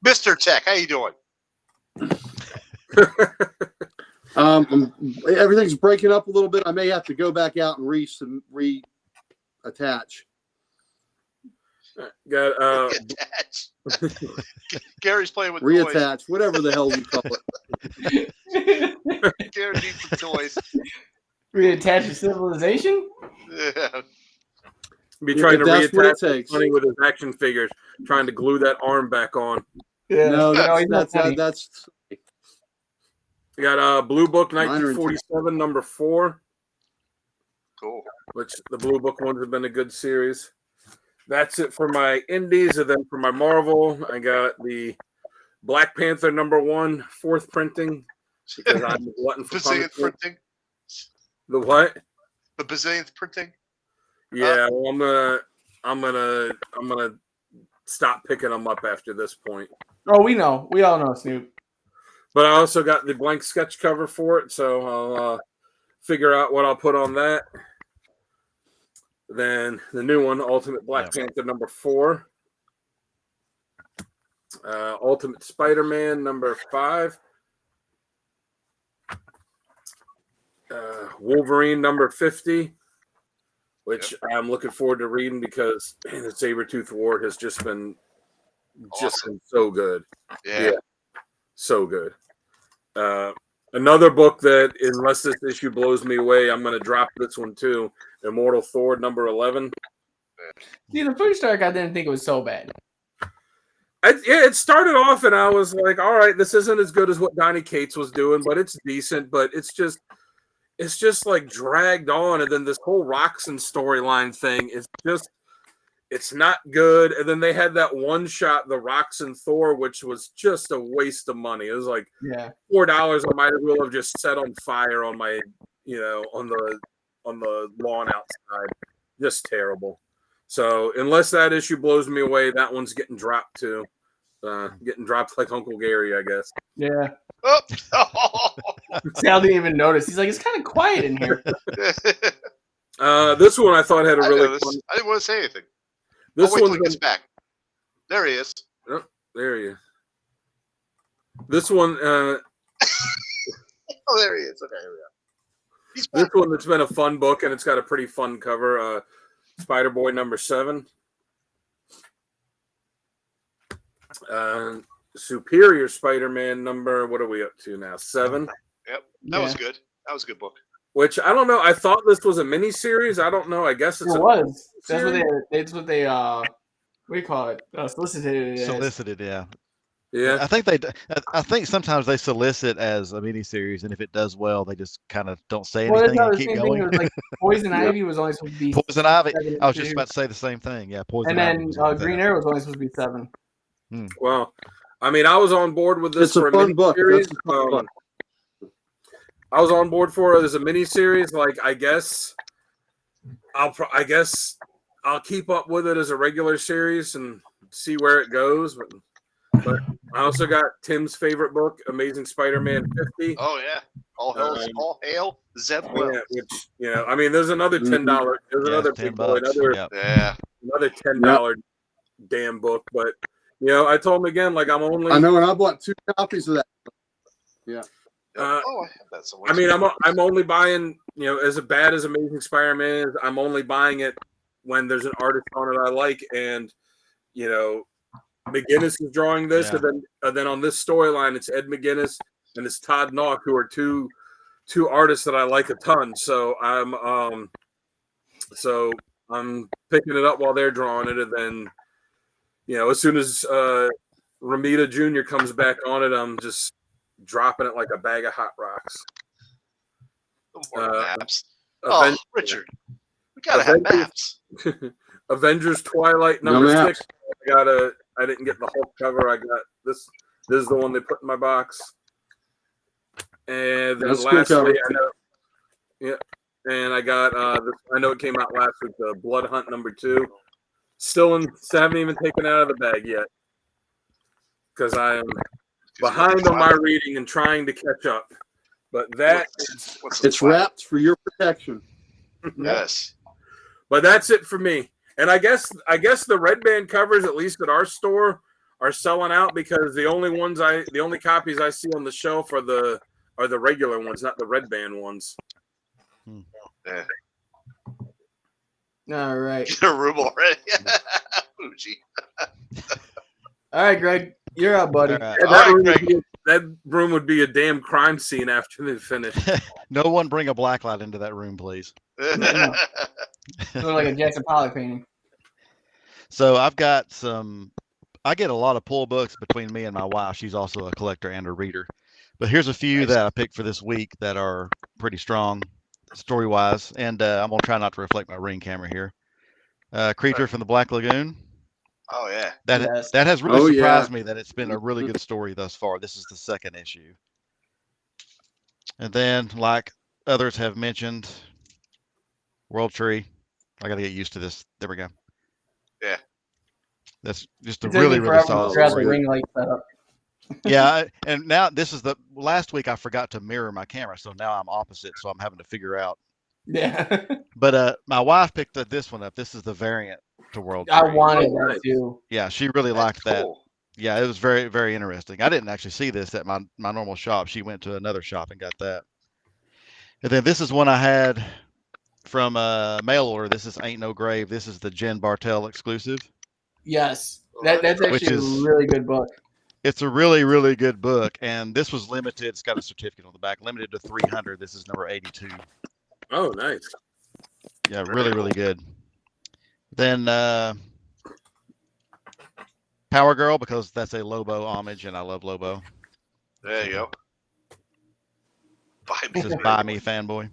Mr. Tech. How you doing?
Everything's breaking up a little bit. I may have to go back out and reattach.
got
Attach. Gary's playing with toys.
Reattach, whatever the hell you call it.
Gary needs some toys.
Reattach to civilization?
Yeah.
be trying to
That's what it
reattach
takes.
Sonny with his action figures, trying to glue that arm back on.
Yeah.
No,
he's not
that's
funny.
that's
I got Blue Book
Mine are in
1947, number 4,
Cool.
which the Blue Book ones have been a good series. That's it for my indies. And then for my Marvel, I got the Black Panther number 1, 4th printing, because I'm a glutton for
Bazillionth
punishment.
printing.
The what?
The bazillionth printing.
Yeah, well, I'm gonna stop picking them up after this point.
Oh, we know. We all know Snoop.
But I also got the blank sketch cover for it, so I'll figure out what I'll put on that. Then the new one, Ultimate Black Panther number 4. Ultimate Spider-Man number 5. Wolverine number 50, which I'm looking forward to reading because man, the Sabretooth War has just been
Awesome.
so good.
Yeah.
So good. Another book that, unless this issue blows me away, I'm going to drop this one too. Immortal Thor number 11.
See, the first arc, I didn't think it was so bad.
It started off and I was like, all right, this isn't as good as what Donny Cates was doing, but it's decent. But it's just like dragged on. And then this whole Roxanne storyline thing is just, it's not good. And then they had that one shot, the Roxanne Thor, which was just a waste of money. It was like $4 I might as well have just set on fire on my, on the lawn outside. Just terrible. So unless that issue blows me away, that one's getting dropped too. Getting dropped like Uncle Gary, I guess.
Yeah.
Oh.
Sal didn't even notice. He's like, it's kind of quiet in here.
This one I thought had a really fun.
I didn't want to say anything.
This
wait till
one
he gets back. There he is.
Oh, there he is. This one.
Oh, there he is. Okay, here we go. He's back.
This one that's been a fun book and it's got a pretty fun cover. Spider-Boy number 7. Superior Spider-Man number, what are we up to now? 7.
Yep, that was good. That was a good book.
Which I don't know. I thought this was a mini series. I don't know. I guess
It was. That's what they. What do you call it? Solicited.
Solicited, yeah.
Yeah.
I think sometimes they solicit as a mini series, and if it does well, they just kind of don't say anything and keep going.
It was like Poison Ivy was only supposed to be
Poison Ivy. I was just about to say the same thing. Yeah, Poison Ivy.
And then Green Arrow was only supposed to be 7.
Well, I mean, I was on board with this for a
fun book.
mini-series.
That's a fun book.
I was on board for it as a mini series. Like, I guess I'll keep up with it as a regular series and see where it goes. But I also got Tim's favorite book, Amazing Spider-Man 50.
Oh yeah, all hail Zeb Wells.
Yeah, which I mean, there's another $10. There's another big boy, another $10 damn book. But I told him again, like I
know, and I bought 2 copies of that. Yeah.
I have that somewhere.
I mean, I'm only buying, as bad as Amazing Spider-Man is, I'm only buying it when there's an artist on it I like, and McGinnis is drawing this, and then on this storyline, it's Ed McGinnis and it's Todd Nauck, who are two artists that I like a ton. So I'm picking it up while they're drawing it, and then as soon as Ramita Jr. comes back on it, I'm just dropping it like a bag of hot rocks.
Maps. Richard, we gotta have maps.
Avengers Twilight number 6. I didn't get the Hulk cover. I got this. This is the one they put in my box. And then lastly, and I got I know it came out last week. The Blood Hunt number 2. Haven't even taken it out of the bag yet because I am behind on my reading and trying to catch up. But
it's wrapped for your protection.
Yes.
But that's it for me. And I guess the Red Band covers, at least at our store, are selling out because the only copies I see on the shelf are the regular ones, not the Red Band ones.
Yeah.
All right.
Get a room already. Bougie.
All right, Greg, you're up, buddy.
Right. That room would be a damn crime scene after they finish.
No one bring a blacklight into that room, please.
Look like a Jackson Pollock painting.
So I get a lot of pull books between me and my wife. She's also a collector and a reader. But here's a few
Nice.
that I picked for this week that are pretty strong story wise, and I'm gonna try not to reflect my ring camera here. Creature from the Black Lagoon.
Oh yeah.
Yes.
That has really
Oh,
surprised
yeah.
me that it's been a really good story thus far. This is the second issue. And then, like others have mentioned, World Tree. I got to get used to this. There we go.
Yeah.
That's just a
It took me
really, really
forever to
solid
figure out the
story.
ring light setup.
Yeah, and now this is the last week I forgot to mirror my camera, so now I'm opposite, so I'm having to figure out.
Yeah.
But my wife picked this one up. This is the variant to World
I
Tree.
wanted
Oh,
that
nice.
too.
Yeah, she really
That's
liked that.
cool.
Yeah, it was very, very interesting. I didn't actually see this at my normal shop. She went to another shop and got that. And then this is one I had from mail order. This is Ain't No Grave. This is the Jen Bartel exclusive.
Yes.
Well,
That's
Which
actually
is-
a really good book.
It's a really, really good book, and this was limited. It's got a certificate on the back, limited to 300. This is number 82.
Oh, nice.
Yeah, really, really good. Then Power Girl, because that's a Lobo homage, and I love Lobo.
There you go. Buy
It
me.
says "Buy Me, fanboy."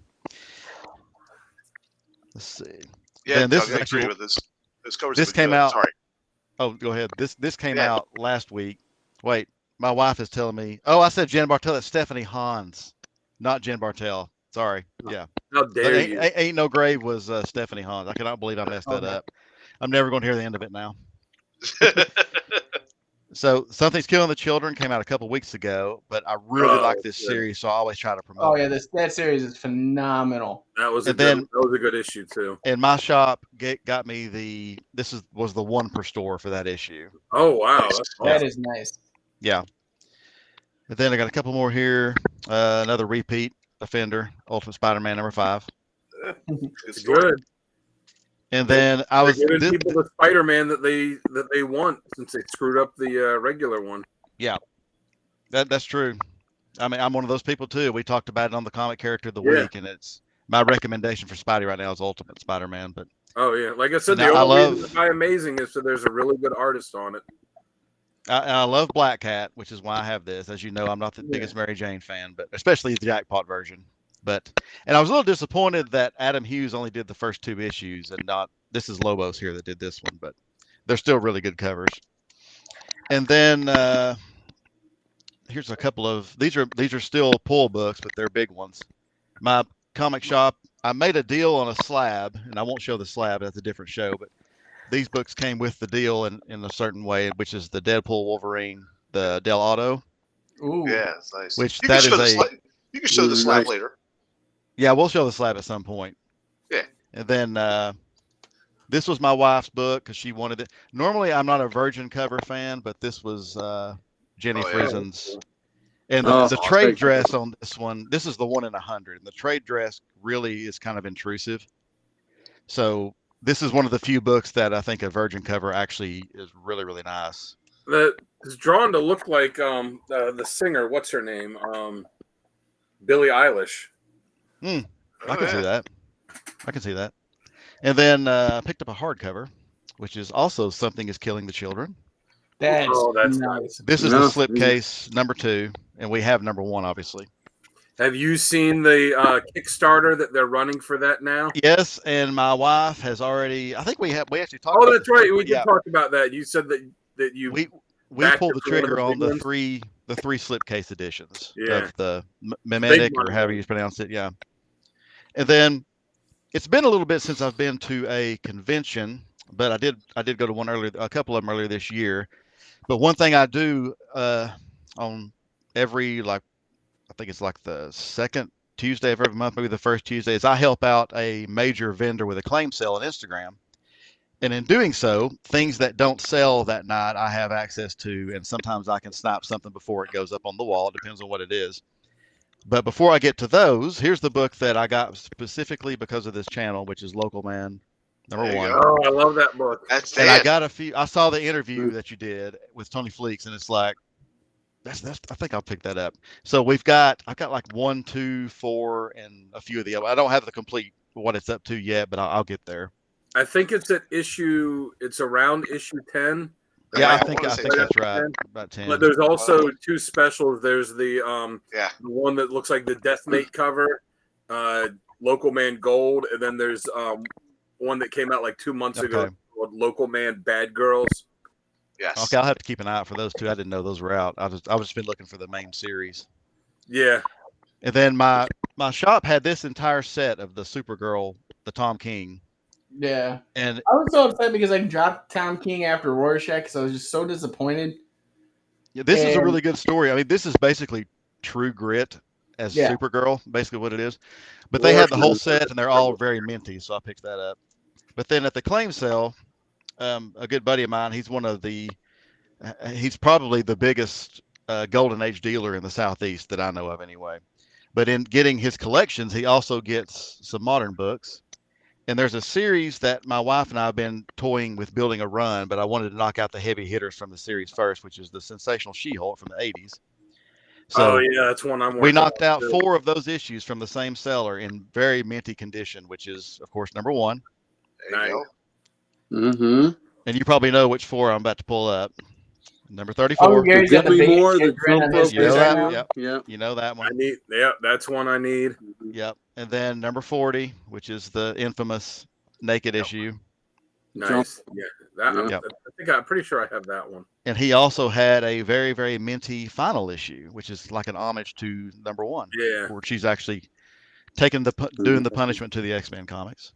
Let's see.
Yeah,
Then this
Doug,
is
I agree
actually-
with this. This covers
this
the
came
good.
out-
Sorry.
Oh, go ahead. This came
Yeah.
out last week. Wait, my wife is telling me. Oh, I said Jen Bartel. It's Stephanie Hans, not Jen Bartel. Sorry. Yeah.
How dare you?
Ain't No Grave was Stephanie Hans. I cannot believe I messed that
Okay.
up. I'm never going to hear the end of it now. So Something's Killing the Children came out a couple weeks ago, but I really
Oh,
like this
good.
series, so I always try to promote
Oh yeah,
it.
that series is phenomenal.
That was a
And
good.
then-
That was a good issue too.
And my shop got me was the one per store for that issue.
Oh wow, that's
Yeah.
That is nice.
Yeah. And then I got a couple more here. Another repeat offender, Ultimate Spider-Man number 5.
Good story.
good.
And then I was
They're giving
this,
people the Spider-Man that they want since they screwed up the regular one.
that's true. I mean, I'm one of those people too. We talked about it on the comic character of the
Yeah.
week, and it's my recommendation for Spidey right now is Ultimate Spider-Man. But
Oh yeah, like I said,
Now,
the
I
only
love-
reason to buy Amazing is so there's a really good artist on it.
I love Black Cat, which is why I have this. As you know, I'm not the
Yeah.
biggest Mary Jane fan, but especially the Jackpot version. And I was a little disappointed that Adam Hughes only did the first 2 issues and not. This is Lobos here that did this one, but they're still really good covers. And then here's a couple of these are still pull books, but they're big ones. My comic shop, I made a deal on a slab, and I won't show the slab. That's a different show, but these books came with the deal in a certain way, which is the Deadpool Wolverine, the Del Auto.
Ooh.
Yeah, it's nice.
Which
you
that
can show
is
the
a-
slab. You can show the slab
Nice.
later.
Yeah, we'll show the slab at some point.
Yeah.
And then this was my wife's book because she wanted it. Normally, I'm not a Virgin cover fan, but this was Jenny
Oh, yeah.
Friesen's. And
Oh,
the
awesome.
trade dress on this one, this is the 1 in 100. And the trade dress really is kind of intrusive. So this is one of the few books that I think a Virgin cover actually is really, really nice.
That is drawn to look like the singer. What's her name? Billie Eilish.
I
Oh,
can
yeah.
see that. I can see that. And then I picked up a hardcover, which is also Something is Killing the Children.
That's,
Oh, that's
nice.
This is
Yeah.
the slipcase number 2, and we have number 1, obviously.
Have you seen the Kickstarter that they're running for that now?
Yes, and my wife has already. I think we actually talked.
Oh,
about
that's
this
right.
before.
We did talk about that. You said that you.
We
backed
pulled
it
the
for one of
trigger
the
on
big
the
ones?
three slipcase editions
Yeah.
of the mimetic or
one.
however you pronounce it. Yeah, and then it's been a little bit since I've been to a convention, but I did go to one earlier, a couple of them earlier this year. But one thing I do on every I think it's like the second Tuesday of every month, maybe the first Tuesday, is I help out a major vendor with a claim sale on Instagram. And in doing so, things that don't sell that night, I have access to, and sometimes I can snap something before it goes up on the wall. It depends on what it is. But before I get to those, here's the book that I got specifically because of this channel, which is Local Man number
There you
1.
go.
Oh, I love that book.
That's
And I
it.
got a few. I saw the interview that you did with Tony Fleeks, and it's like, that's. I think I'll pick that up. So I've got like 1, 2, 4, and a few of the other. I don't have the complete what it's up to yet, but I'll get there.
I think it's at issue. It's around issue 10.
Yeah, I
I
think
wanna
I
say
think that's
10.
right. About
But
10.
there's also 2 specials. There's the
Yeah.
the one that looks like the Deathmate cover, Local Man Gold, and then there's one that came out like 2 months ago
Okay.
called Local Man Bad Girls.
Yes.
Okay, I'll have to keep an eye out for those two. I didn't know those were out. I was just been looking for the main series.
Yeah.
And then my shop had this entire set of the Supergirl, the Tom King.
Yeah.
And
I was so upset because I dropped Tom King after Rorschach because I was just so disappointed.
this is a
And-
really good story. I mean, this is basically True Grit as
Yeah.
Supergirl, basically what it is. But they had the whole set and they're all very minty, so I picked that up. But then at the claim sale, a good buddy of mine, he's probably the biggest Golden Age dealer in the Southeast that I know of anyway. But in getting his collections, he also gets some modern books. And there's a series that my wife and I have been toying with building a run, but I wanted to knock out the heavy hitters from the series first, which is the Sensational She-Hulk from the 80s. So
oh yeah, that's one I'm working
we knocked
on
out
too.
4 of those issues from the same seller in very minty condition, which is, of course, number 1.
There you go.
Mm-hmm.
And you probably know which 4 I'm about to pull up. Number
Oh,
34.
Gary's got the
Demi
big
Moore, the
grin on
jump
his
rope
You know
face
that?
right now.
Yep.
Yeah.
You know that
I
one.
need. Yeah, that's one I need.
Yep. And then number 40, which is the infamous naked
Yep.
issue.
Nice. Yeah. That,
Yep.
I'm pretty sure I have that one.
And he also had a very, very minty final issue, which is like an homage to number 1,
Yeah.
where she's actually taking doing the punishment to the X-Men comics.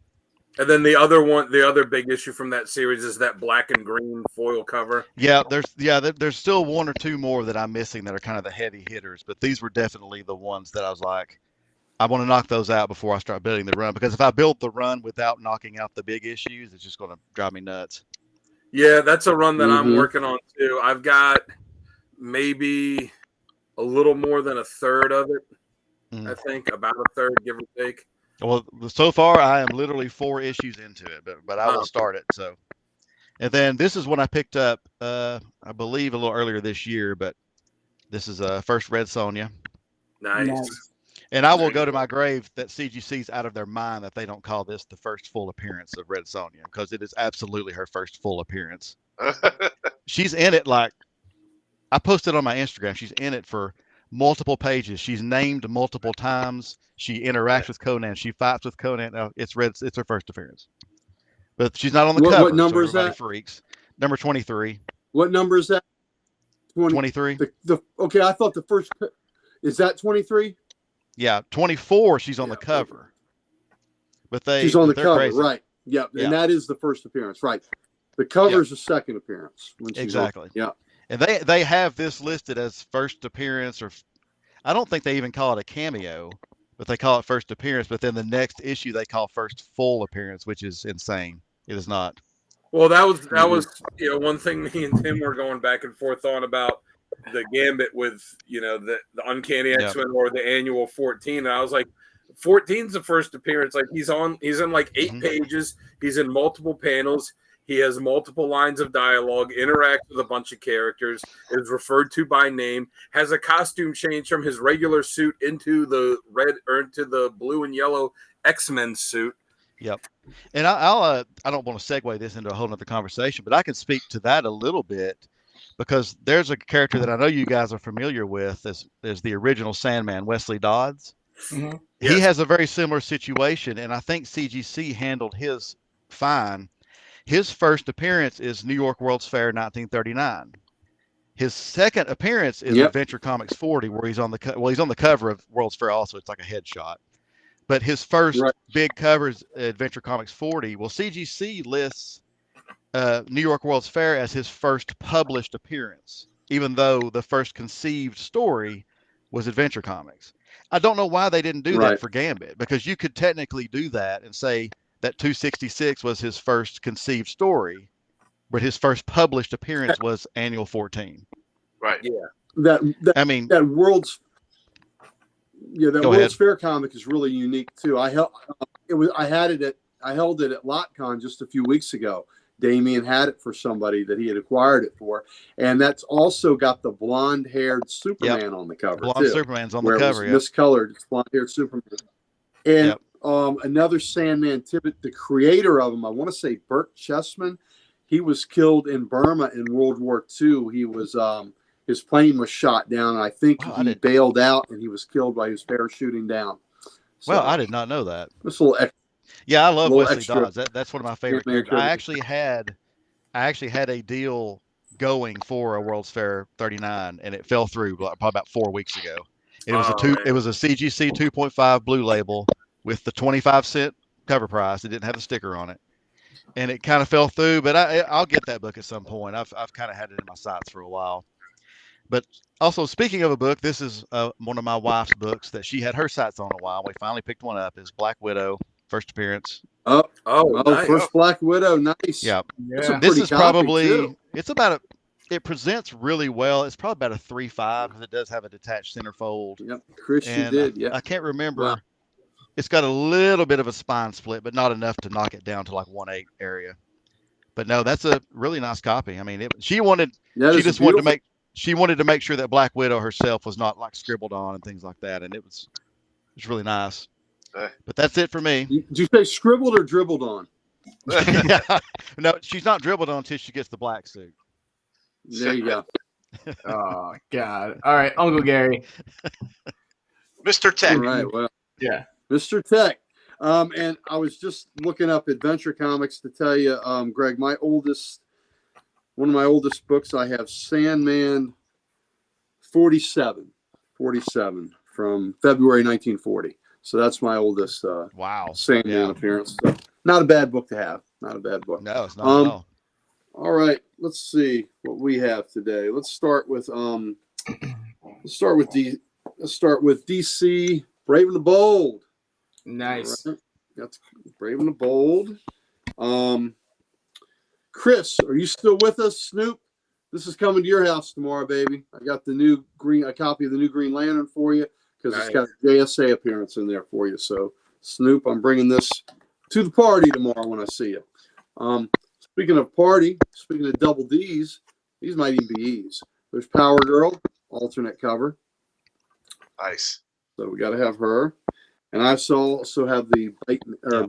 And then the other big issue from that series is that black and green foil cover.
Yeah, there's still 1 or 2 more that I'm missing that are kind of the heavy hitters, but these were definitely the ones that I was like, I want to knock those out before I start building the run, because if I build the run without knocking out the big issues, it's just going to drive me nuts.
Yeah, that's a run that I'm
Mhm.
working on too. I've got maybe a little more than a third of it.
Mhm.
I think about a third, give or take.
Well, so far I am literally 4 issues into it, but I will
Oh.
start it. So, and then this is one I picked up, I believe a little earlier this year, but this is first Red Sonja.
Nice.
And I will
There
go
you
to
go.
my grave that CGC's out of their mind that they don't call this the first full appearance of Red Sonja, because it is absolutely her first full appearance. She's in it like, I posted on my Instagram, she's in it for multiple pages. She's named multiple times. She interacts with Conan. She fights with Conan. No, it's her first appearance. But she's not on the cover,
What number
so
is
everybody
that?
freaks. Number 23.
What number is that?
23?
Okay, I thought the first is that 23?
Yeah, 24, she's on the
Yeah,
cover. But
She's on the
they're
cover,
crazy.
right? Yep,
Yeah.
and that is the first appearance, right? The cover is the second appearance when she's
Exactly.
on. Yeah,
And they have this listed as first appearance, or I don't think they even call it a cameo, but they call it first appearance. But then the next issue they call first full appearance, which is insane. It is not.
Well, that was one thing me and Tim were going back and forth on about the Gambit with the Uncanny
Yep.
X-Men or the annual 14. And I was like, 14's the first appearance. Like he's in like 8
Mhm.
pages. He's in multiple panels. He has multiple lines of dialogue, interacts with a bunch of characters, is referred to by name, has a costume change from his regular suit into the red or into the blue and yellow X-Men suit.
Yep. And I don't want to segue this into a whole nother conversation, but I can speak to that a little bit, because there's a character that I know you guys are familiar with as the original Sandman, Wesley Dodds.
Mhm.
He
Yes.
has a very similar situation, and I think CGC handled his fine. His first appearance is New York World's Fair 1939. His second appearance is Adventure Comics 40, where he's on the cover of World's Fair also. It's like a headshot. But his first big cover is Adventure Comics 40. Well, CGC lists New York World's Fair as his first published appearance, even though the first conceived story was Adventure Comics. I don't know why they didn't do that for Gambit, because you could technically do that and say that 266 was his first conceived story, but his first published appearance was Annual 14.
Right.
Yeah.
That World's
Go ahead.
Fair comic is really unique too. I held it at LotCon just a few weeks ago. Damien had it for somebody that he had acquired it for, and that's also got the blonde-haired Superman on the cover.
Blonde Superman's on the cover.
It was miscolored. It's blonde-haired Superman. And another Sandman Tibbet, the creator of him, I want to say Burt Chessman. he was killed in Burma in World War II. He was his plane was shot down, and I think he bailed out, and he was killed while he was parachuting down. So,
well, I did not know that.
This little extra.
Yeah, I love Wesley
extra.
Dodds. That's one of my favorite characters. I actually had a deal going for a World's Fair 39, and it fell through probably about 4 weeks ago. It was it was a CGC 2.5 blue label with the 25-cent cover price. It didn't have the sticker on it, and it kind of fell through. But I'll get that book at some point. I've kind of had it in my sights for a while. But also, speaking of a book, this is one of my wife's books that she had her sights on a while. We finally picked one up. Is Black Widow, first appearance.
Nice. First Black Widow, nice.
Yeah.
This is
probably it presents really well. It's probably about a 3.5 because it does have a detached centerfold.
Yep, Chris, you did. Yeah,
I can't remember. Wow. It's got a little bit of a spine split, but not enough to knock it down to like 1/8 area. But no, that's a really nice copy. I mean, she wanted to make sure that Black Widow herself was not like scribbled on and things like that, and it was really nice. But that's it for me.
Did you say scribbled or dribbled on?
Yeah. No, she's not dribbled on until she gets the black suit.
There you go.
Oh God! All right, Uncle Gary,
Mr. Tech.
All right, well,
yeah,
Mr. Tech. And I was just looking up Adventure Comics to tell you, Greg, one of my oldest books, I have Sandman 47 from February 1940. So that's my oldest Sandman appearance. So not a bad book to have. Not a bad book.
No, it's not at all.
All right, let's see what we have today. Let's start with DC Brave and the Bold.
Nice.
Right. That's Brave and the Bold. Chris, are you still with us, Snoop? This is coming to your house tomorrow, baby. I got a copy of the new Green Lantern for you because It's got a JSA appearance in there for you. So, Snoop, I'm bringing this to the party tomorrow when I see you. Speaking of party, speaking of double D's, these might even be E's. There's Power Girl, alternate cover.
Nice.
So we got to have her. And I also have the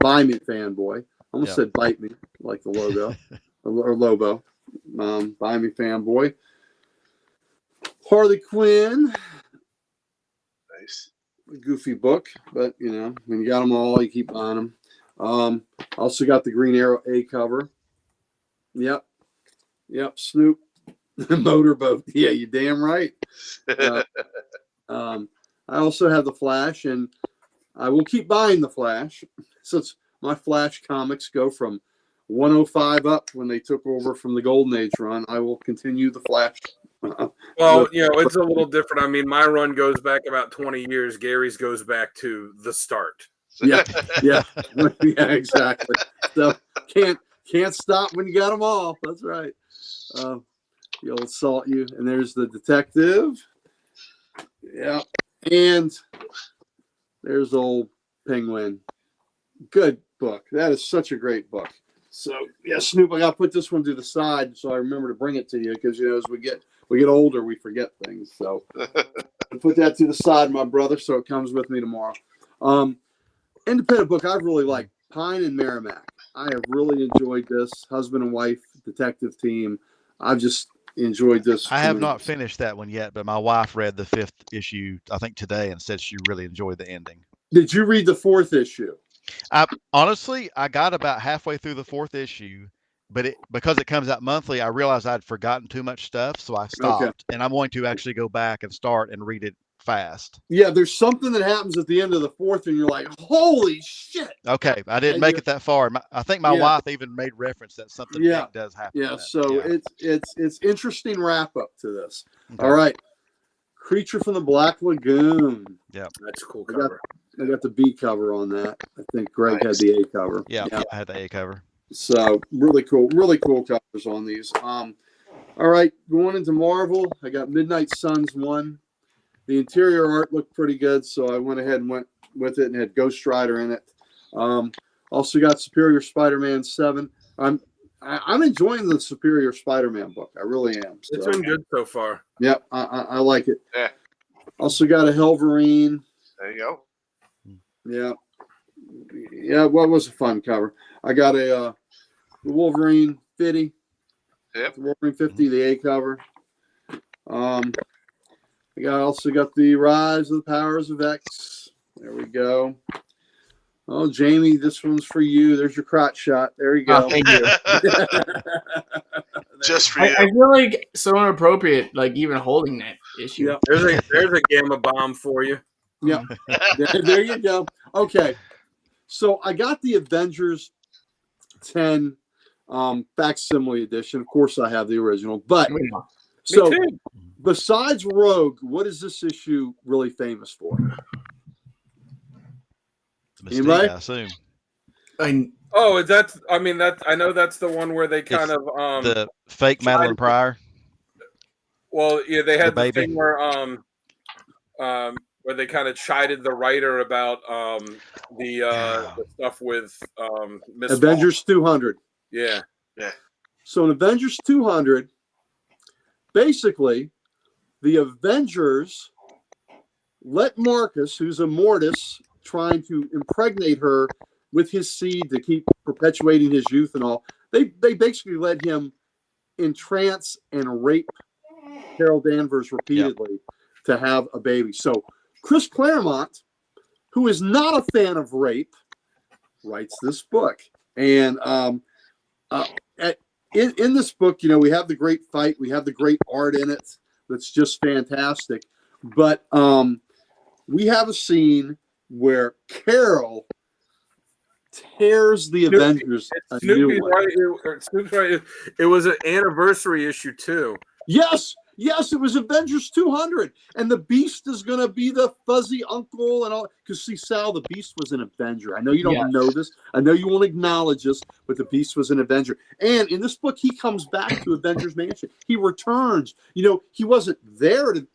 Buy Me Fanboy. I almost said Bite Me, like the logo. or Lobo. Buy Me Fanboy. Harley Quinn.
Nice.
Goofy book, but when you got them all, you keep buying them. Also got the Green Arrow A cover. Yep. Snoop. Motorboat. Yeah, you damn right. I also have the Flash, and I will keep buying the Flash since my Flash comics go from 105 up when they took over from the Golden Age run. I will continue the Flash.
Well, it's a little different. I mean, my run goes back about 20 years. Gary's goes back to the start.
Yeah, exactly. So can't stop when you got them all. That's right. He'll assault you. And there's the detective. Yeah. And there's old Penguin. Good book. That is such a great book. So yeah, Snoop, I got to put this one to the side so I remember to bring it to you because as we get older, we forget things. So put that to the side, my brother, so it comes with me tomorrow. Independent book I've really liked, Pine and Merrimack. I have really enjoyed this husband and wife detective team. I've just enjoyed this.
I have not finished that one yet, but my wife read the 5th issue, I think today, and said she really enjoyed the ending.
Did you read the 4th issue?
Honestly, I got about halfway through the 4th issue, but because it comes out monthly, I realized I'd forgotten too much stuff, so I stopped. And I'm going to actually go back and start and read it fast.
Yeah, there's something that happens at the end of the 4th, and you're like, "Holy shit!"
Okay, I didn't make it that far. I think my wife even made reference that something big does happen.
Yeah, so it's interesting wrap up to this. Okay. All right, Creature from the Black Lagoon.
Yeah,
that's a cool cover.
I got the B cover on that. I think Greg had the A cover.
Yeah, I had the A cover.
So really cool covers on these. All right, going into Marvel, I got Midnight Suns 1. The interior art looked pretty good, so I went ahead and went with it and had Ghost Rider in it. Also got Superior Spider-Man 7. I'm enjoying the Superior Spider-Man book. I really am. So.
It's been good so far.
Yep, I like it.
Yeah.
Also got a Helverine.
There you go.
Yeah. What was a fun cover? I got a Wolverine 50.
Yep.
Wolverine 50, the A cover. I also got the Rise of the Powers of X. There we go. Oh, Jamie, this one's for you. There's your crotch shot. There you go.
Oh, thank you.
Just for
I
you.
feel like so inappropriate, like even holding that issue.
Yep.
There's a gamma bomb for you.
Yep. There you go. Okay. So I got the Avengers 10 facsimile edition. Of course, I have the original. But so
Me too.
besides Rogue, what is this issue really famous for?
Mystique,
Anybody?
I assume.
Oh, I know that's the one where they kind of
The fake Madeline Pryor.
well, yeah, they had
the
the
baby.
thing where they kind of chided the writer about the stuff with Miss
Avengers 200.
Yeah.
So in Avengers 200, basically, the Avengers let Marcus, who's a Mortis, trying to impregnate her with his seed to keep perpetuating his youth and all. They basically let him entrance and rape Carol Danvers repeatedly to have a baby. So Chris Claremont, who is not a fan of rape, writes this book. And in this book, we have the great fight. We have the great art in it. That's just fantastic. But we have a scene where Carol tears the Avengers a new one.
Snoop's right. It was an anniversary issue too.
Yes, it was Avengers 200, and the Beast is going to be the fuzzy uncle and all. Because see, Sal, the Beast was an Avenger. I know you don't know this. I know you won't acknowledge this, but the Beast was an Avenger. And in this book, he comes back to Avengers Mansion. He returns. He wasn't there he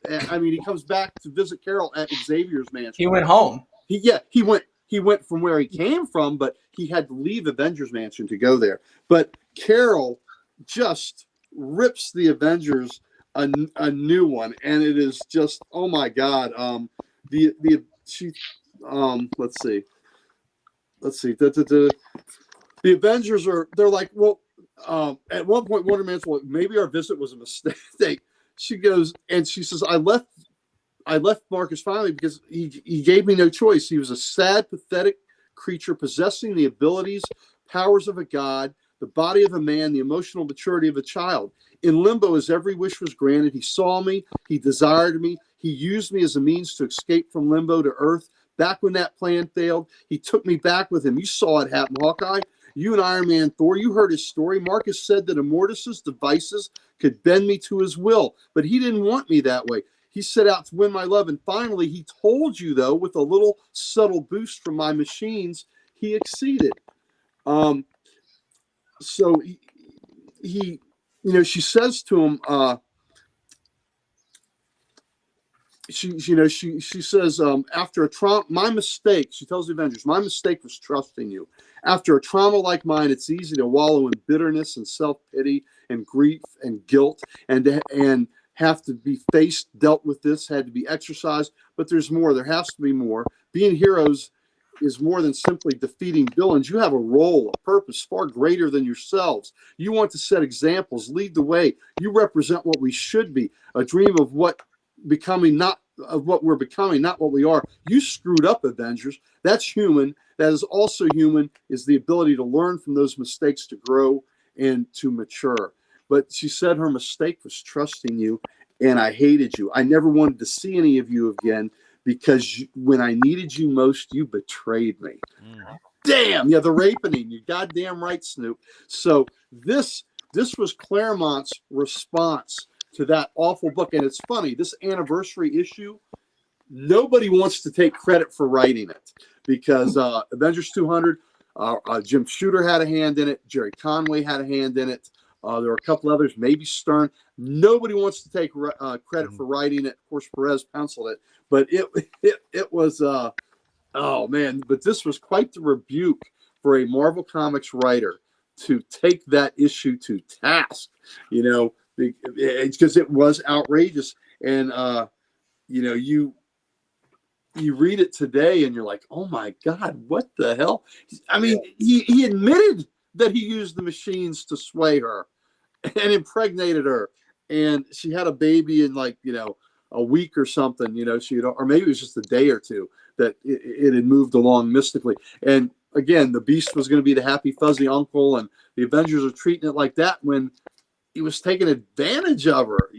comes back to visit Carol at Xavier's mansion.
He went home.
He went from where he came from, but he had to leave Avengers Mansion to go there. But Carol just rips the Avengers a new one, and it is just, oh my God. Let's see. The Avengers they're like, well, at one point Wonder Man's like, maybe our visit was a mistake. She goes and she says, I left Marcus finally because he gave me no choice. He was a sad, pathetic creature possessing the abilities, powers of a god, the body of a man, the emotional maturity of a child. In limbo, his every wish was granted. He saw me. He desired me. He used me as a means to escape from limbo to Earth. Back when that plan failed, he took me back with him. You saw it happen, Hawkeye. You and Iron Man Thor, you heard his story. Marcus said that Immortus's devices could bend me to his will, but he didn't want me that way. He set out to win my love, and finally, he told you, though, with a little subtle boost from my machines, he exceeded. So he she says to him, she says, after a trauma, my mistake, she tells the Avengers, my mistake was trusting you. After a trauma like mine, it's easy to wallow in bitterness and self-pity and grief and guilt and have to be dealt with this, had to be exercised, but there's more. There has to be more. Being heroes is more than simply defeating villains. You have a role, a purpose far greater than yourselves. You want to set examples, lead the way. You represent what we should be, a dream of what becoming, not of what we're becoming, not what we are. You screwed up, Avengers. That's human. That is also human, is the ability to learn from those mistakes, to grow and to mature. But she said her mistake was trusting you, and I hated you. I never wanted to see any of you again because when I needed you most, you betrayed me. Damn, the rapening. You're goddamn right, Snoop. So this was Claremont's response to that awful book. And it's funny, this anniversary issue, nobody wants to take credit for writing it because Avengers 200, Jim Shooter had a hand in it. Jerry Conway had a hand in it. There were a couple others, maybe Stern. Nobody wants to take credit for writing it. Of course, Perez penciled it, but it was, oh man! But this was quite the rebuke for a Marvel Comics writer to take that issue to task. Because it was outrageous, and you read it today, and you're like, oh my God, what the hell? I mean, he admitted that he used the machines to sway her. and impregnated her. And she had a baby in like, a week or something, or maybe it was just a day or two that it had moved along mystically. And again, the Beast was going to be the happy, fuzzy uncle, and the Avengers are treating it like that when he was taking advantage of her,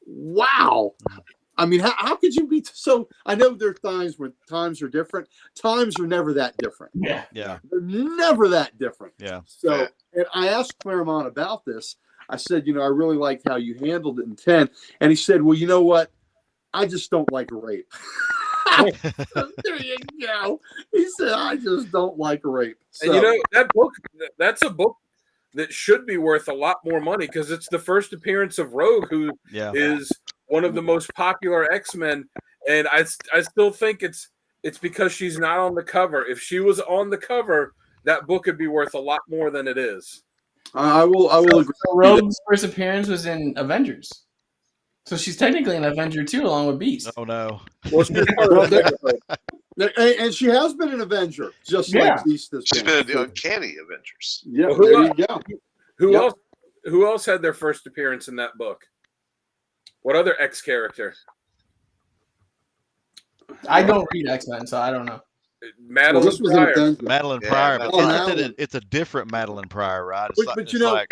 wow. I mean, how could you be so? I know there are times when times are different. Times are never that different.
Yeah.
Yeah.
They're never that different.
Yeah.
So, and I asked Claremont about this. I said, I really liked how you handled it in 10. And he said, well, you know what? I just don't like rape. There you go. He said, I just don't like rape. So,
And that book, that's a book that should be worth a lot more money because it's the first appearance of Rogue, who is one of the most popular X-Men. And I still think it's because she's not on the cover. If she was on the cover, that book would be worth a lot more than it is.
I will agree.
So Rogue's first appearance was in Avengers. So she's technically an Avenger too, along with Beast.
Oh no.
Well, she's part of the
And she has been an Avenger, just like Beast has
She's been in the Uncanny Avengers.
Yeah,
Well,
there you go.
Who else had their first appearance in that book? What other X character?
I don't read X-Men, so I don't know.
Madeline Pryor.
Madeline
Yeah,
Pryor.
Madeline.
But it's a different Madeline Pryor, right?
But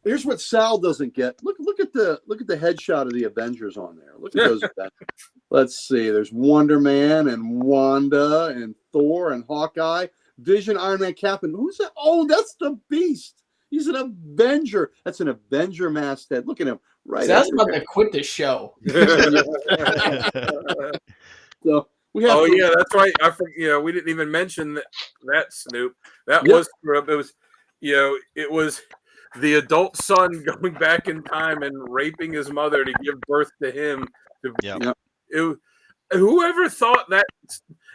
here's what Sal doesn't get. Look at the headshot of the Avengers on there. Look at those. Let's see. There's Wonder Man and Wanda and Thor and Hawkeye, Vision, Iron Man, Cap, and who's that? Oh, that's the Beast. He's an Avenger. That's an Avenger masthead. Look at him right.
Sal's about to quit the show.
So we have.
Oh yeah, that's right. I forget. We didn't even mention that Snoop. That was it was, it was the adult son going back in time and raping his mother to give birth to him. Whoever thought that?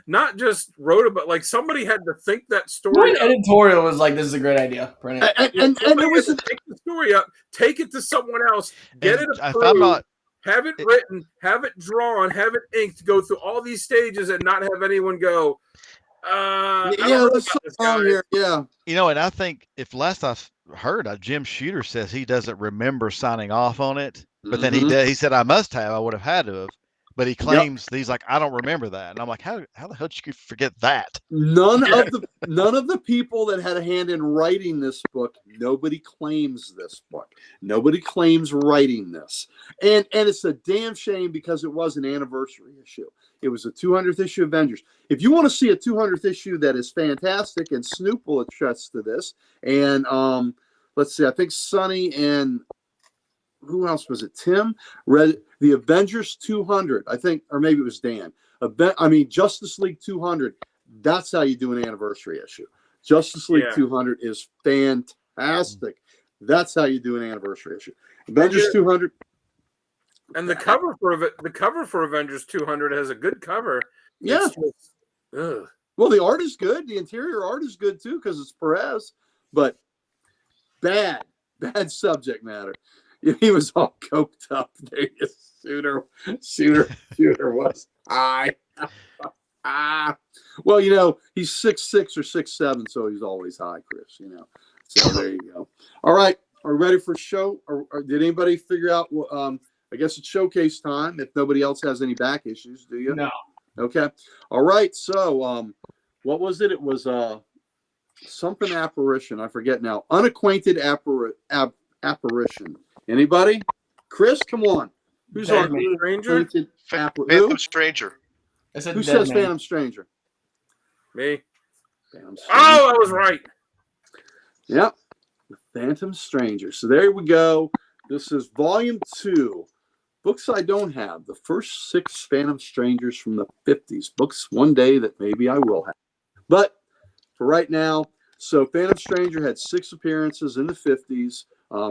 Not just wrote about, like somebody had to think that story.
One editorial was like, "This is a great idea."
And it was
take the story up, take it to someone else, get it approved, have it written, have it drawn, have it inked, go through all these stages, and not have anyone go.
There's something wrong here. Yeah.
And I think if last I've heard, Jim Shooter says he doesn't remember signing off on it, but then he said I must have. I would have had to have. But he claims he's like, I don't remember that, and I'm like, how the hell did you forget that?
None of the people that had a hand in writing this book, nobody claims this book. Nobody claims writing this, and it's a damn shame because it was an anniversary issue. It was a 200th issue of Avengers. If you want to see a 200th issue that is fantastic, and Snoop will attest to this, and let's see, I think Sonny and who else was it? Tim read the Avengers 200, I think, or maybe it was Dan. Justice League 200. That's how you do an anniversary issue. Justice League 200 is fantastic. That's how you do an anniversary issue. Avengers 200.
And the cover for Avengers 200 has a good cover.
Yeah.
Ugh.
Well, the art is good. The interior art is good too because it's Perez, but bad subject matter. He was all coked up. Shooter was high. Well, he's 6'6" or 6'7", so he's always high, Chris. So there you go. All right, are we ready for show? Or did anybody figure out? I guess it's showcase time. If nobody else has any back issues, do you?
No.
Okay. All right. So, what was it? It was something apparition. I forget now. Unacquainted apparition. Anybody? Chris, come on. Who's our
Stranger?
Phantom Stranger.
Who says Phantom Stranger?
Me.
Phantom Stranger.
Oh, I was right.
Yep. Phantom Stranger. So there we go. This is volume 2. Books I don't have. The first 6 Phantom Strangers from the 50s. Books one day that maybe I will have. But for right now, so Phantom Stranger had 6 appearances in the 50s,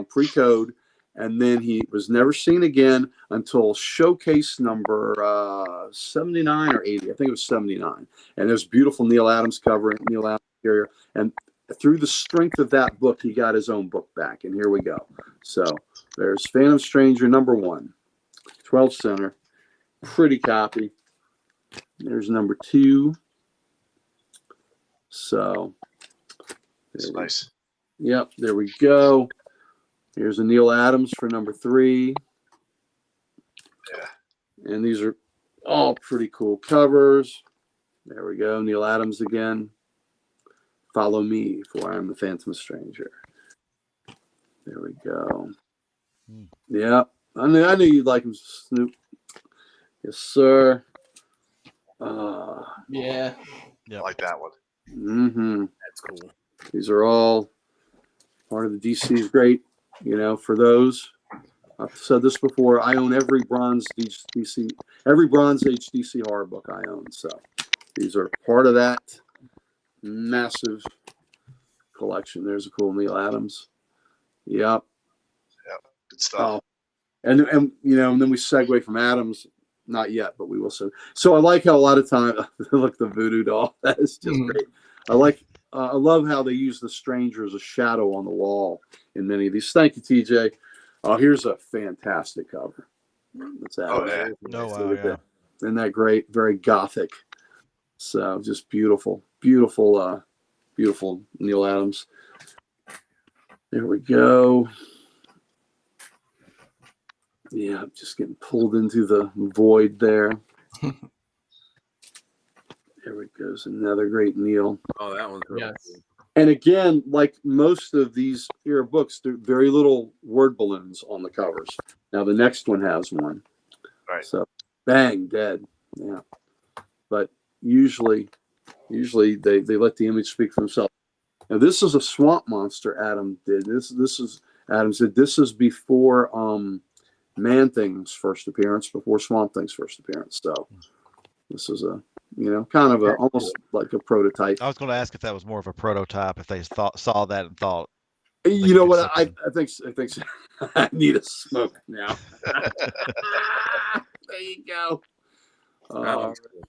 pre-code. And then he was never seen again until showcase number 79 or 80. I think it was 79. And there's beautiful Neil Adams cover, Neil Adams interior. And through the strength of that book, he got his own book back. And here we go. So there's Phantom Stranger number 1, 12 center, pretty copy. There's number 2. So
It's nice.
Yep, there we go. Here's a Neil Adams for number 3.
Yeah.
And these are all pretty cool covers. There we go. Neil Adams again. Follow me, for I am the Phantom Stranger. There we go. Yeah. I knew you'd like him, Snoop. Yes, sir.
Yeah.
I like that one.
Mm-hmm.
That's cool.
These are all part of the DC's great. For those, I've said this before. I own every Bronze Age DC horror book I own. So these are part of that massive collection. There's a cool Neil Adams. Yep.
Good stuff.
Oh, and then we segue from Adams. Not yet, but we will soon. So I like how a lot of time, look, the voodoo doll. That is just great. I love how they use the stranger as a shadow on the wall in many of these. Thank you, TJ. Oh, here's a fantastic cover. That's
Oh, yeah.
Oh, wow, yeah.
Isn't that great? Very gothic. So just beautiful, beautiful, beautiful Neil Adams. There we go. Yeah, just getting pulled into the void there. There we goes. Another great Neil.
Oh, that one's really
Yes.
cool.
And again, like most of these era books, there are very little word balloons on the covers. Now the next one has one.
Right.
So bang, dead. Yeah. But usually they let the image speak for themselves. Now this is a swamp monster Adam did. This is Adam said this is before Man-Thing's first appearance, before Swamp Thing's first appearance. So this is a kind of almost like a prototype.
I was going to ask if that was more of a prototype, if they saw that and thought.
You know what? I think I need a smoke now. There you go.
That one's cool.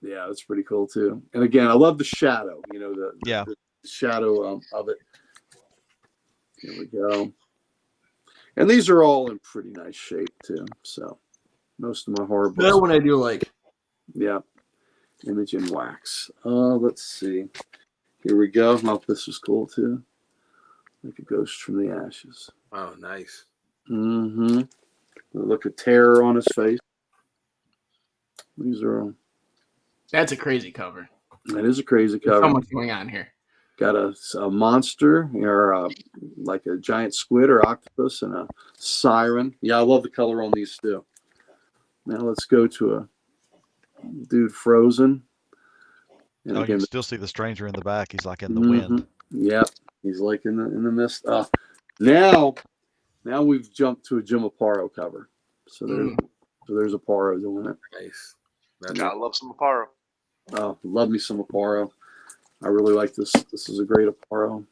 Yeah, that's pretty cool too. And again, I love the shadow. The shadow of it. Here we go. And these are all in pretty nice shape too. So most of my horror books.
That one I do like.
Yeah. Image in wax. Let's see. Here we go. Oh, this is cool too. Like a ghost from the ashes.
Oh, nice.
Mm-hmm. Look at terror on his face. These are.
That's a crazy cover.
That is a crazy
There's
cover.
so much going on here.
Got a monster or like a giant squid or octopus and a siren. Yeah, I love the color on these too. Now let's go to a dude frozen. And
You
again,
can still see the stranger in the back. He's like in the wind.
Yep, he's like in the mist. Now we've jumped to a Jim Aparo cover. So there's Aparo doing it.
Nice.
Gotta love some Aparo.
Oh, love me some Aparo. I really like this. This is a great Aparo.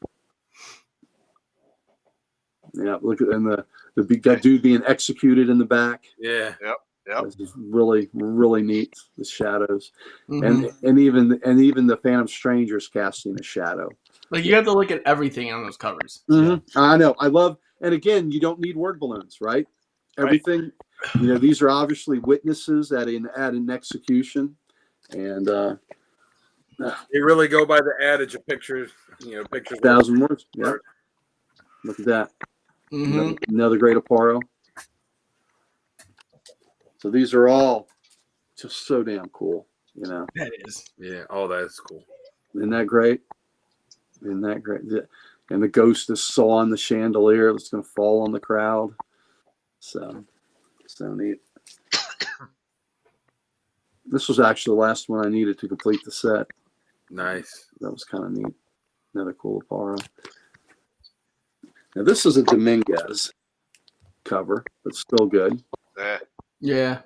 Yeah, look at that dude being executed in the back.
Yeah.
Yep.
This is really, really neat. The shadows,
Mhm.
and even the Phantom Stranger's casting a shadow.
Like you have to look at everything on those covers.
Mm-hmm. I know. I love. And again, you don't need word balloons, right? Everything. These are obviously witnesses at an execution, and
You really go by the adage of pictures. Pictures.
1,000 words. Yeah. Look at that.
Mm-hmm.
Another great Aparo. So these are all just so damn cool,
That is.
Yeah. Oh, that's cool.
Isn't that great? Isn't that great? And the ghost is sawing the chandelier that's going to fall on the crowd. So neat. This was actually the last one I needed to complete the set.
Nice.
That was kind of neat. Another cool Aparo. Now this is a Dominguez cover, but still good.
Yeah.
Yeah.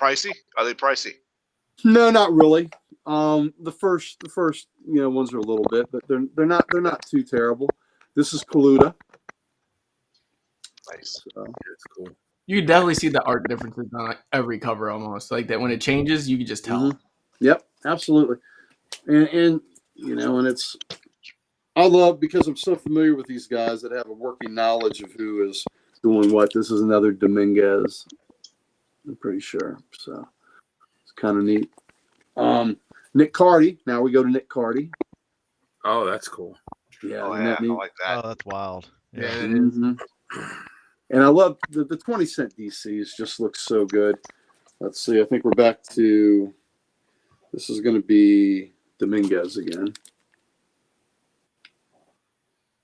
Pricey? Are they pricey?
No, not really. The first ones are a little bit, but they're not too terrible. This is Kaluta.
Nice.
So,
It's cool.
You can definitely see the art differences on like every cover almost. Like that when it changes, you can just tell.
mhm. Yep, absolutely. And it's I love because I'm so familiar with these guys that have a working knowledge of who is doing what. This is another Dominguez. I'm pretty sure. So it's kind of neat. Nick Cardy. Now we go to Nick Cardy.
Oh, that's cool.
Yeah,
Oh,
isn't
yeah.
that
I
neat?
like that.
Oh, that's wild.
Yeah, that is.
Mm-hmm. And I love the 20-cent DCs. Just look so good. Let's see. I think we're back to. This is going to be Dominguez again.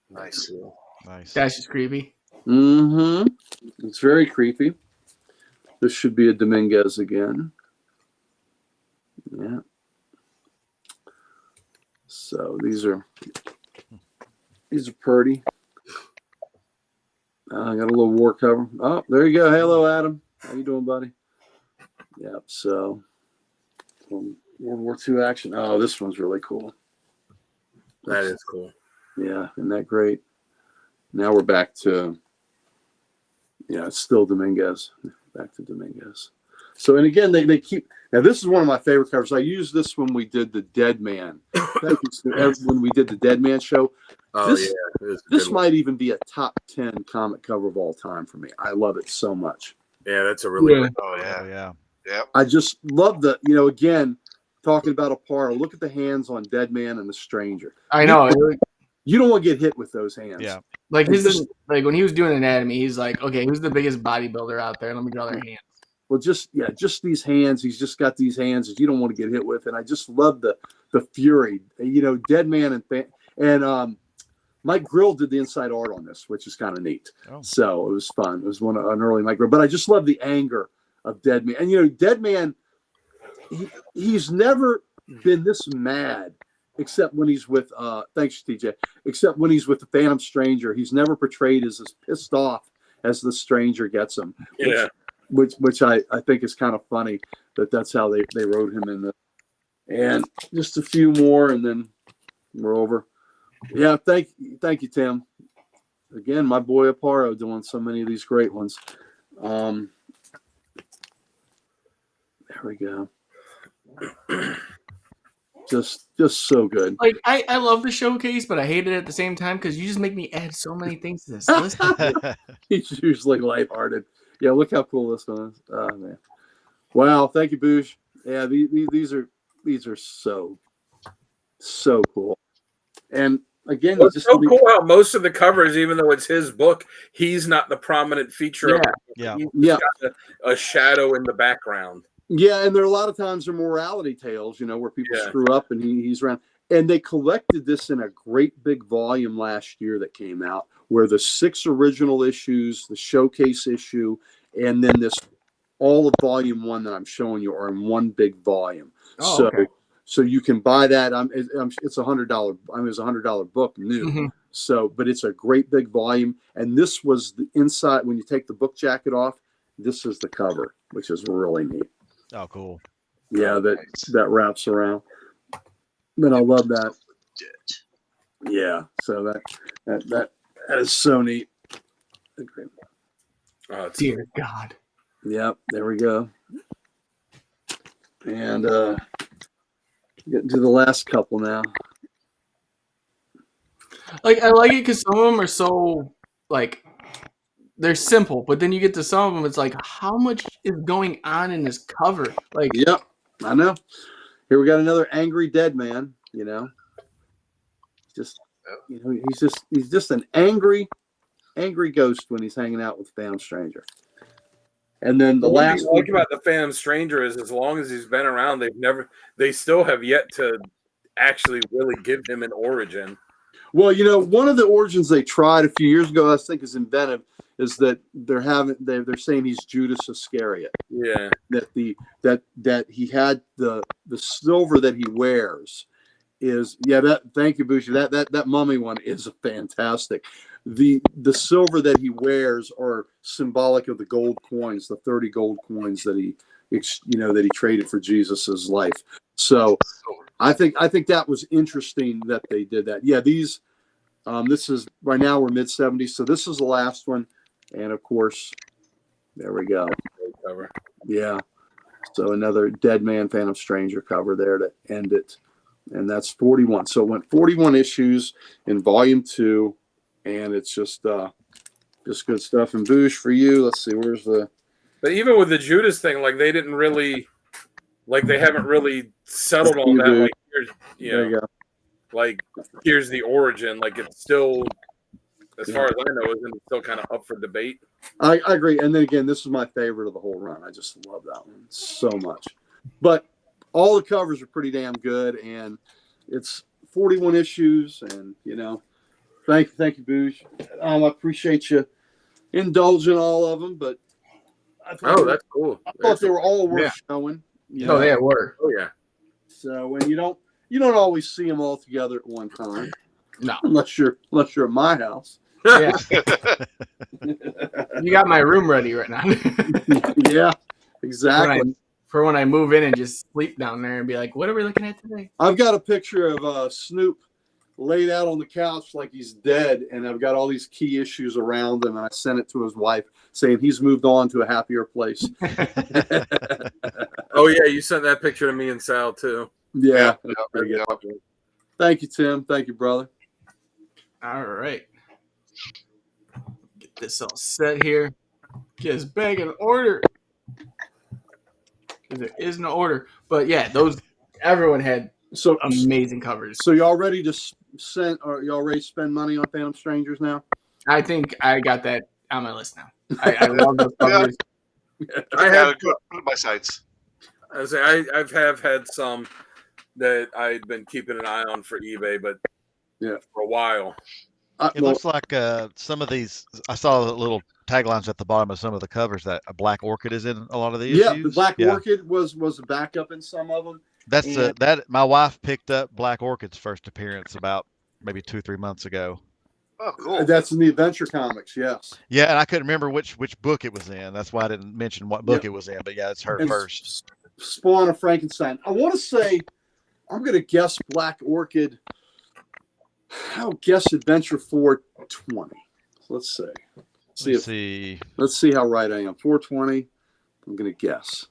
Nice.
Nice.
That's just creepy.
Mm-hmm. It's very creepy. This should be a Dominguez again. Yeah. So these are pretty. I got a little war cover. Oh, there you go. Hello, Adam. How you doing, buddy? Yep. So World War II action. Oh, this one's really cool.
That is cool.
Yeah, isn't that great? Now we're back to, it's still Dominguez. Back to Dominguez. So, and again, they keep, now this is one of my favorite covers. I used this when we did the Dead Man. When we did the Dead Man show.
Oh,
this,
yeah.
This might even be a top 10 comic cover of all time for me. I love it so much.
Yeah, that's a really
Yeah.
good.
Oh yeah.
Oh, yeah.
Yep.
I just love the, again, talking about Aparo, look at the hands on Dead Man and the Stranger.
I know.
You don't want to get hit with those hands.
Yeah.
Like like when he was doing anatomy, he's like, okay, who's the biggest bodybuilder out there? Let me draw their hands.
Well, just these hands. He's just got these hands that you don't want to get hit with, and I just love the fury. Dead Man and Mike Grill did the inside art on this, which is kind of neat.
Oh.
So it was fun. It was an early Mike Grill, but I just love the anger of Dead Man. And Dead Man, he's never been this mad. Except when he's with, thanks, TJ. Except when he's with the Phantom Stranger, he's never portrayed as pissed off as the Stranger gets him.
Yeah.
Which I think is kind of funny that's how they wrote him in the. And just a few more, and then we're over. Yeah, thank you, Tim. Again, my boy Aparo doing so many of these great ones. There we go. Just so good.
Like I love the showcase, but I hate it at the same time because you just make me add so many things to this list.
He's usually lighthearted. Yeah, look how cool this one is. Oh man! Wow, thank you, Boosh. Yeah, these are so cool. And again,
Well, it's so cool how most of the covers, even though it's his book, he's not the prominent feature.
Yeah.
Of it. He's got a shadow in the background.
Yeah, and there are a lot of times are morality tales, where people screw up and he's around. And they collected this in a great big volume last year that came out, where the 6 original issues, the showcase issue, and then all of volume 1 that I'm showing you are in one big volume.
Oh, okay.
So you can buy that. It's $100. It's a $100 book new.
Mm-hmm.
So, but it's a great big volume. And this was the inside. When you take the book jacket off, this is the cover, which is really neat.
Oh, cool.
Yeah, that wraps around. But I love that. Yeah, so that is so neat.
Oh,
Dear God.
Yep, there we go. And getting to the last couple now.
Like I like it because some of them are so like they're simple, but then you get to some of them, it's like how much is going on in this cover? Like,
yep, I know. Here we got another angry dead man. Just he's just an angry ghost when he's hanging out with Phantom Stranger. And then the last
thing about the Phantom Stranger is, as long as he's been around, they still have yet to actually really give him an origin.
Well, one of the origins they tried a few years ago, I think is inventive, is that they're saying he's Judas Iscariot.
Yeah.
That he had the silver that he wears is thank you, Bushi. That mummy one is fantastic. The silver that he wears are symbolic of the gold coins, the 30 gold coins that he traded for Jesus's life. So I think that was interesting that they did that. Yeah, these this is right now we're mid-70s, so this is the last one, and of course, there we go.
Cover.
Yeah, so another Dead Man Phantom Stranger cover there to end it, and that's 41. So it went 41 issues in volume 2, and it's just good stuff. And Boosh for you. Let's see, where's the?
But even with the Judas thing, like they didn't really, like they haven't really settled on that. Like,
there you go.
Like here's the origin. Like it's still as far as I know, isn't it still kind of up for debate?
I agree. And then again, this is my favorite of the whole run. I just love that one so much. But all the covers are pretty damn good, and it's 41 issues. And thank you, Boosh. I appreciate you indulging all of them, but
That's cool.
I thought they were all worth showing.
Oh, they were.
Oh yeah.
So when you don't always see them all together at one time.
No,
unless you're at my house.
Yeah. You got my room ready right now.
Yeah, exactly.
For when I move in and just sleep down there and be like, what are we looking at today?
I've got a picture of Snoop laid out on the couch like he's dead, and I've got all these key issues around him, and I sent it to his wife saying he's moved on to a happier place.
Oh yeah, you sent that picture to me and Sal too.
Yeah.
Yeah.
Thank you, Tim. Thank you, brother.
All right. Get this all set here. Get his bag in order. Because there is no order. But yeah, everyone had
So
amazing covers.
So y'all ready to spend money on Phantom Strangers now?
I think I got that on my list now. I love those covers.
I
gotta
have
put it in my sights.
I have had some that I've been keeping an eye on for eBay, but for a while.
It looks like some of these. I saw the little taglines at the bottom of some of the covers that a black orchid is in a lot of the issues.
Yeah, the black orchid was a backup in some of them.
That's that my wife picked up Black Orchid's first appearance about maybe 2-3 months ago.
Oh, cool.
That's in the Adventure Comics, yes.
Yeah, and I couldn't remember which book it was in. That's why I didn't mention what book it was in. But yeah, it's her first.
Spawn of Frankenstein. I want to say, I'm going to guess Black Orchid. I'll guess Adventure 420. Let's see. Let's see how right I am. 420. I'm going to guess.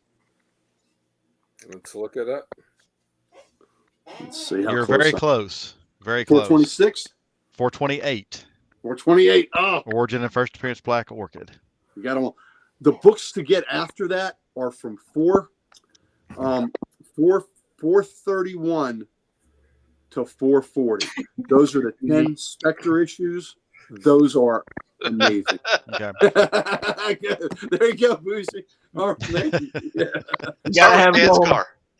Let's look it up.
Let's see how
You're
close
very close. Very close.
426?
428.
428. Oh.
Origin and first appearance Black Orchid.
You got them all. The books to get after that are from 431 to 440. Those are the 10 Spectre issues. Those are amazing.
Okay.
There you go, Boosie. All right, thank you.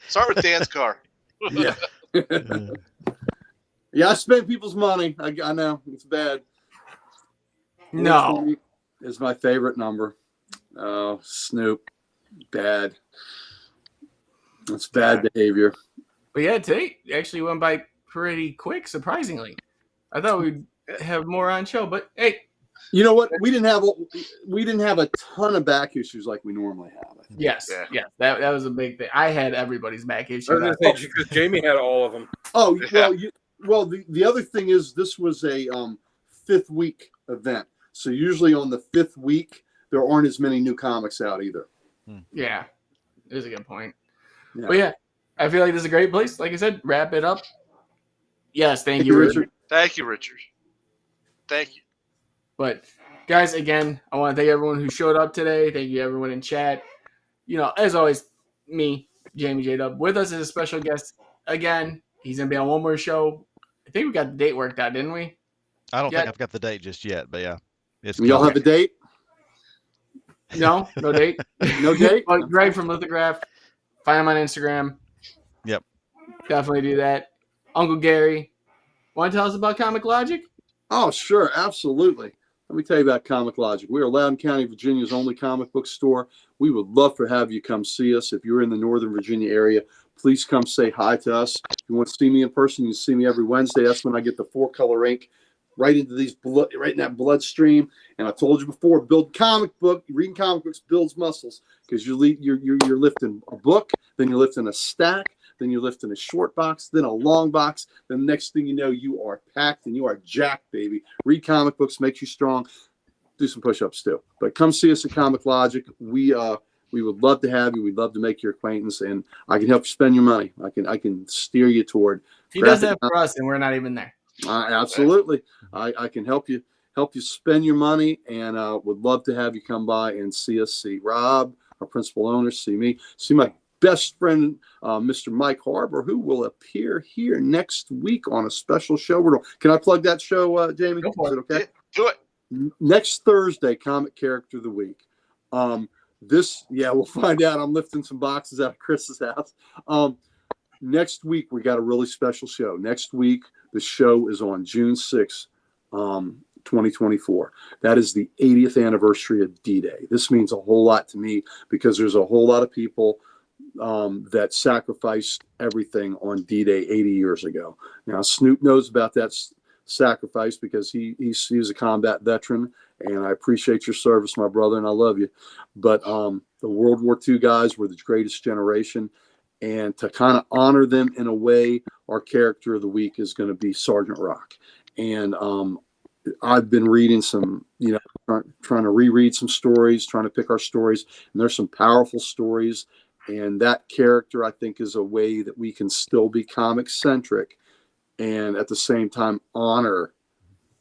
Start with Dan's car.
Yeah. Yeah, I spent people's money. I know it's bad.
No,
is my favorite number. Oh, Snoop, bad. That's bad behavior.
but yeah, today actually went by pretty quick. Surprisingly, I thought we'd have more on show, but hey,
you know what? We didn't have a ton of back issues like we normally have. I think.
yes, that was a big thing. I had everybody's back issue.
I was going to say because Jamie had all of them.
Oh well, the other thing is this was a 5th week event, so usually on the 5th week there aren't as many new comics out either.
Yeah, it is a good point.
Yeah.
But yeah, I feel like this is a great place. Like I said, wrap it up. Yes, thank you, Richard.
Thank you, Richard. Thank you.
But guys, again, I want to thank everyone who showed up today. Thank you, everyone in chat. As always, me, Jamie J Dub, with us as a special guest again. He's gonna be on one more show. I think we got the date worked out, didn't we?
I don't think I've got the date just yet, but yeah,
y'all have a date?
No date.
No date.
Well, Greg from Lithograph. Find him on Instagram.
Yep.
Definitely do that. Uncle Gary, want to tell us about Comic Logic?
Oh, sure, absolutely. Let me tell you about Comic Logic. We are Loudoun County, Virginia's only comic book store. We would love to have you come see us. If you're in the Northern Virginia area, please come say hi to us. If you want to see me in person, you can see me every Wednesday. That's when I get the 4-color ink right into right in that bloodstream. And I told you before, reading comic books builds muscles because you're lifting a book, then you're lifting a stack, then you're lifting a short box, then a long box. The next thing you know, you are packed and you are jacked, baby. Read comic books makes you strong. Do some push-ups too. But come see us at Comic Logic. We would love to have you. We'd love to make your acquaintance, and I can help you spend your money. I can steer you toward.
He does that for us, and we're not even there.
Absolutely. I can help you spend your money, and would love to have you come by and see us. See Rob, our principal owner. See me. See my best friend, Mr. Mike Harbor, who will appear here next week on a special show. Can I plug that show, Jamie? Is it okay?
Do it.
Next Thursday, comic character of the week. We'll find out. I'm lifting some boxes out of Chris's house. Next week, we got a really special show. Next week, the show is on June 6th, 2024. That is the 80th anniversary of D-Day. This means a whole lot to me because there's a whole lot of people that sacrificed everything on D-Day 80 years ago. Now, Snoop knows about that sacrifice because he's a combat veteran, and I appreciate your service, my brother, and I love you. But the World War II guys were the greatest generation, and to kind of honor them in a way, our character of the week is going to be Sergeant Rock. And I've been reading some, trying to reread some stories, trying to pick our stories, and there's some powerful stories. And that character, I think, is a way that we can still be comic centric and at the same time honor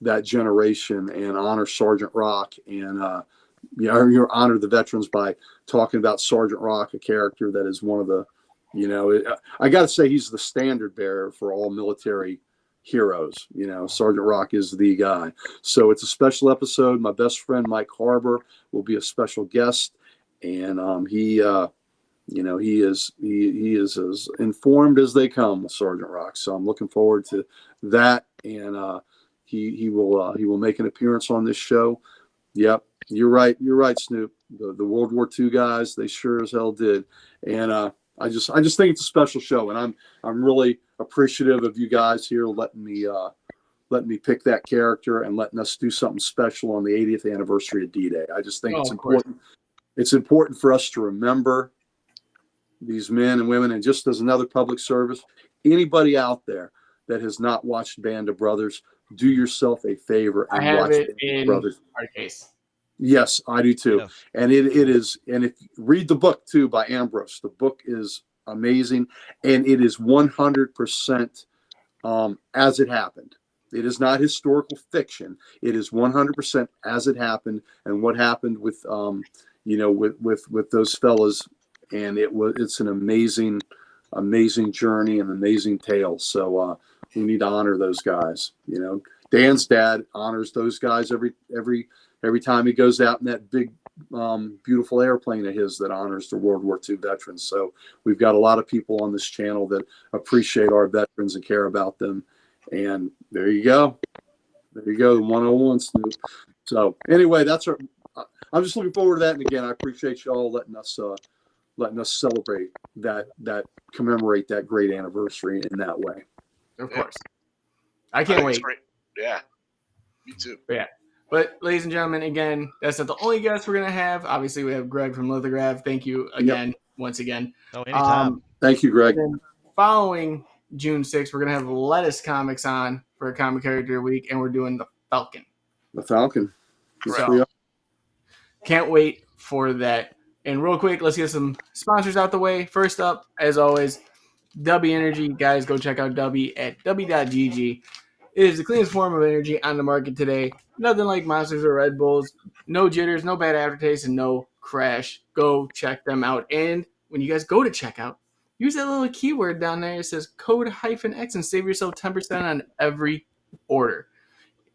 that generation and honor Sergeant Rock and honor the veterans by talking about Sergeant Rock, a character that is one of the, I got to say he's the standard bearer for all military heroes. Sergeant Rock is the guy. So it's a special episode. My best friend Mike Harbor will be a special guest, and he is as informed as they come with Sergeant Rock. So I'm looking forward to that, and he will make an appearance on this show. Yep, you're right, Snoop. The World War II guys, they sure as hell did, and I just think it's a special show, and I'm really appreciative of you guys here letting me pick that character and letting us do something special on the 80th anniversary of D-Day. I just think it's important. It's important for us to remember these men and women, and just as another public service, anybody out there that has not watched Band of Brothers, do yourself a favor and watch
Band
of Brothers.
Our case.
Yes, I do too. Yes. And it is, and if you read the book too by Ambrose, the book is amazing, and it is 100% as it happened. It is not historical fiction. It is 100% as it happened, and what happened with with those fellas. And it's an amazing journey and amazing tale. So we need to honor those guys. Dan's dad honors those guys every time he goes out in that big, beautiful airplane of his that honors the World War II veterans. So we've got a lot of people on this channel that appreciate our veterans and care about them. And there you go. The 101, Snoop. So anyway, I'm just looking forward to that. And again, I appreciate you all letting us celebrate that, commemorate that great anniversary in that way.
Of course. I can't wait.
Great. Yeah. Me too.
Yeah. But ladies and gentlemen, again, that's not the only guest we're going to have. Obviously, we have Greg from Lithograph. Thank you again, once again.
Oh, anytime.
Thank you, Greg.
Following June 6th, we're going to have Lettuce Comics on for a Comic Character Week, and we're doing the Falcon.
The Falcon.
So, can't wait for that. And real quick, let's get some sponsors out the way. First up, as always, W Energy. Guys, go check out W at w.gg. It is the cleanest form of energy on the market today. Nothing like Monsters or Red Bulls. No jitters, no bad aftertaste, and no crash. Go check them out. And when you guys go to checkout, use that little keyword down there. It says code-X and save yourself 10% on every order.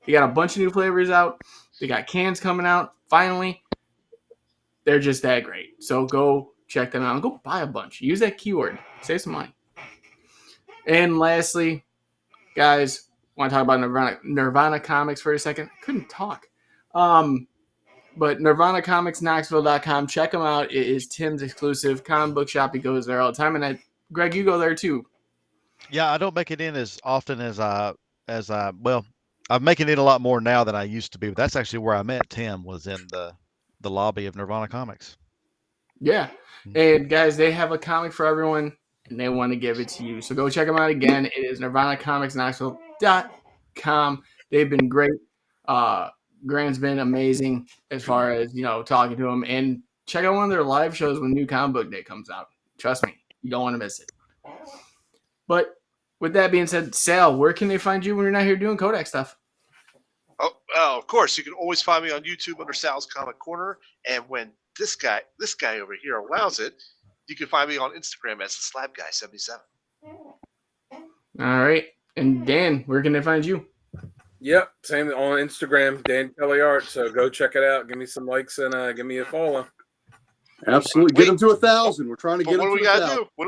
They got a bunch of new flavors out. They got cans coming out. Finally, they're just that great. So go check them out and go buy a bunch. Use that keyword. Save some money. And lastly, guys, want to talk about Nirvana Comics for a second? I couldn't talk. But Nirvana Comics, Knoxville.com. Check them out. It is Tim's exclusive comic book shop. He goes there all the time. And Greg, you go there too.
Yeah, I don't make it in as often as I'm making it a lot more now than I used to be. But that's actually where I met Tim, was in the lobby of Nirvana Comics.
Yeah. And guys, they have a comic for everyone, and they want to give it to you. So go check them out again. It is Nirvana Comics, Knoxville.com. They've been great. Grant's been amazing as far as, talking to him. And check out one of their live shows when New Comic Book Day comes out. Trust me, you don't want to miss it. But with that being said, Sal, where can they find you when you're not here doing CODEX stuff?
Oh, of course. You can always find me on YouTube under Sal's Comic Corner. And when this guy over here allows it, you can find me on Instagram as the Slab Guy 77.
All right. And Dan, where can they find you?
Yep, same on Instagram, Dan Kelly Art. So go check it out. Give me some likes and give me a follow.
Absolutely. Get them to 1,000. We're trying to
But
get
what
them
do we
to
gotta
1,000.
do? What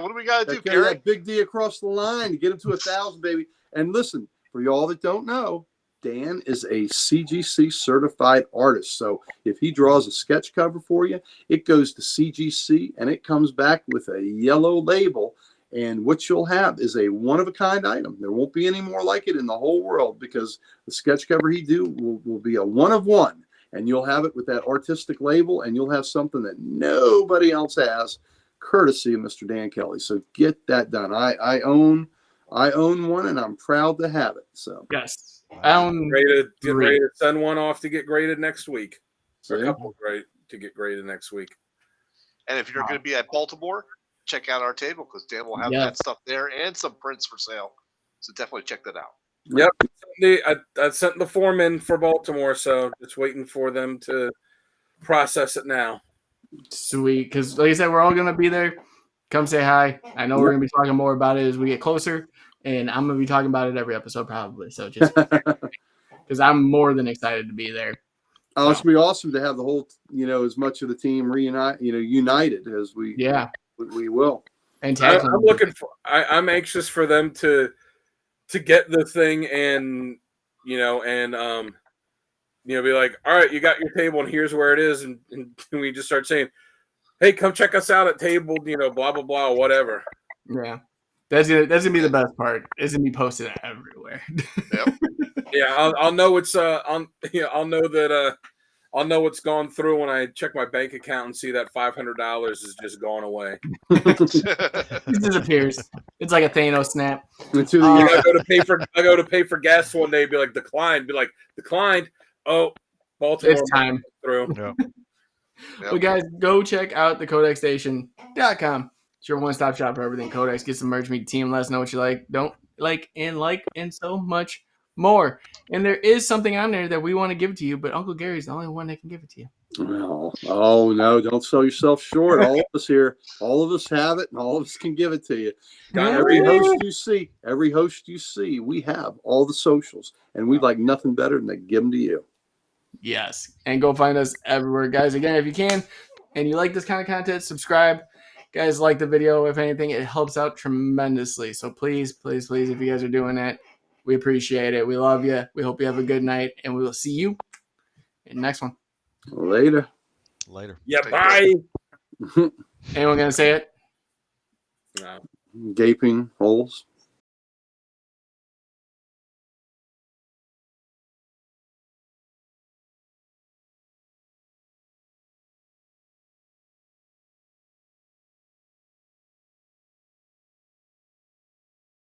do we gotta do,
Okay,
Gary?
that big D across the line to get him to 1,000, baby. And listen, for y'all that don't know, Dan is a CGC certified artist. So if he draws a sketch cover for you, it goes to CGC and it comes back with a yellow label. And what you'll have is a one-of-a-kind item. There won't be any more like it in the whole world because the sketch cover he do will be a one-of-one. And you'll have it with that artistic label, and you'll have something that nobody else has, courtesy of Mr. Dan Kelly. So get that done. I own one, and I'm proud to have it. So
Yes.
Get ready to send one off to get graded next week.
See?
A couple to get graded next week.
And if you're going to be at Baltimore, check out our table because Dan will have that stuff there and some prints for sale. So definitely check that out.
Yep. I sent the form in for Baltimore, so just waiting for them to process it now.
Sweet. Because like I said, we're all going to be there. Come say hi. I know we're going to be talking more about it as we get closer. And I'm going to be talking about it every episode probably. So just because I'm more than excited to be there.
Oh, it's going to be awesome to have the whole, as much of the team united as we will.
And
I'm looking for. I'm anxious for them to get the thing and be like, all right, you got your table and here's where it is, and we just start saying, hey, come check us out at table, blah blah blah, whatever.
Yeah, that's gonna be the best part. It's gonna be posted everywhere.
Yep.
Yeah, I'll know it's I'll know that I'll know what's gone through when I check my bank account and see that $500 is just gone away.
It disappears. It's like a Thanos snap.
I go to pay for gas one day, be like declined. Oh, Baltimore,
it's time.
Through.
Yeah.
But guys, go check out the CodexStation.com. It's your one-stop shop for everything Codex. Get some merch, meet the team, let us know what you like, don't like, and so much more. And there is something on there that we want to give to you, but Uncle Gary's the only one that can give it to you.
Oh no, don't sell yourself short. All of us here, all of us have it, and all of us can give it to you. Every host you see, we have all the socials, and we'd like nothing better than to give them to you.
Yes, and go find us everywhere, guys. Again, if you can, and you like this kind of content, subscribe. Guys, like the video. If anything, it helps out tremendously. So please, please, please, if you guys are doing that, we appreciate it. We love you. We hope you have a good night, and we will see you in the next one.
Later.
Yeah, bye.
Anyone gonna say it?
No.
Gaping holes.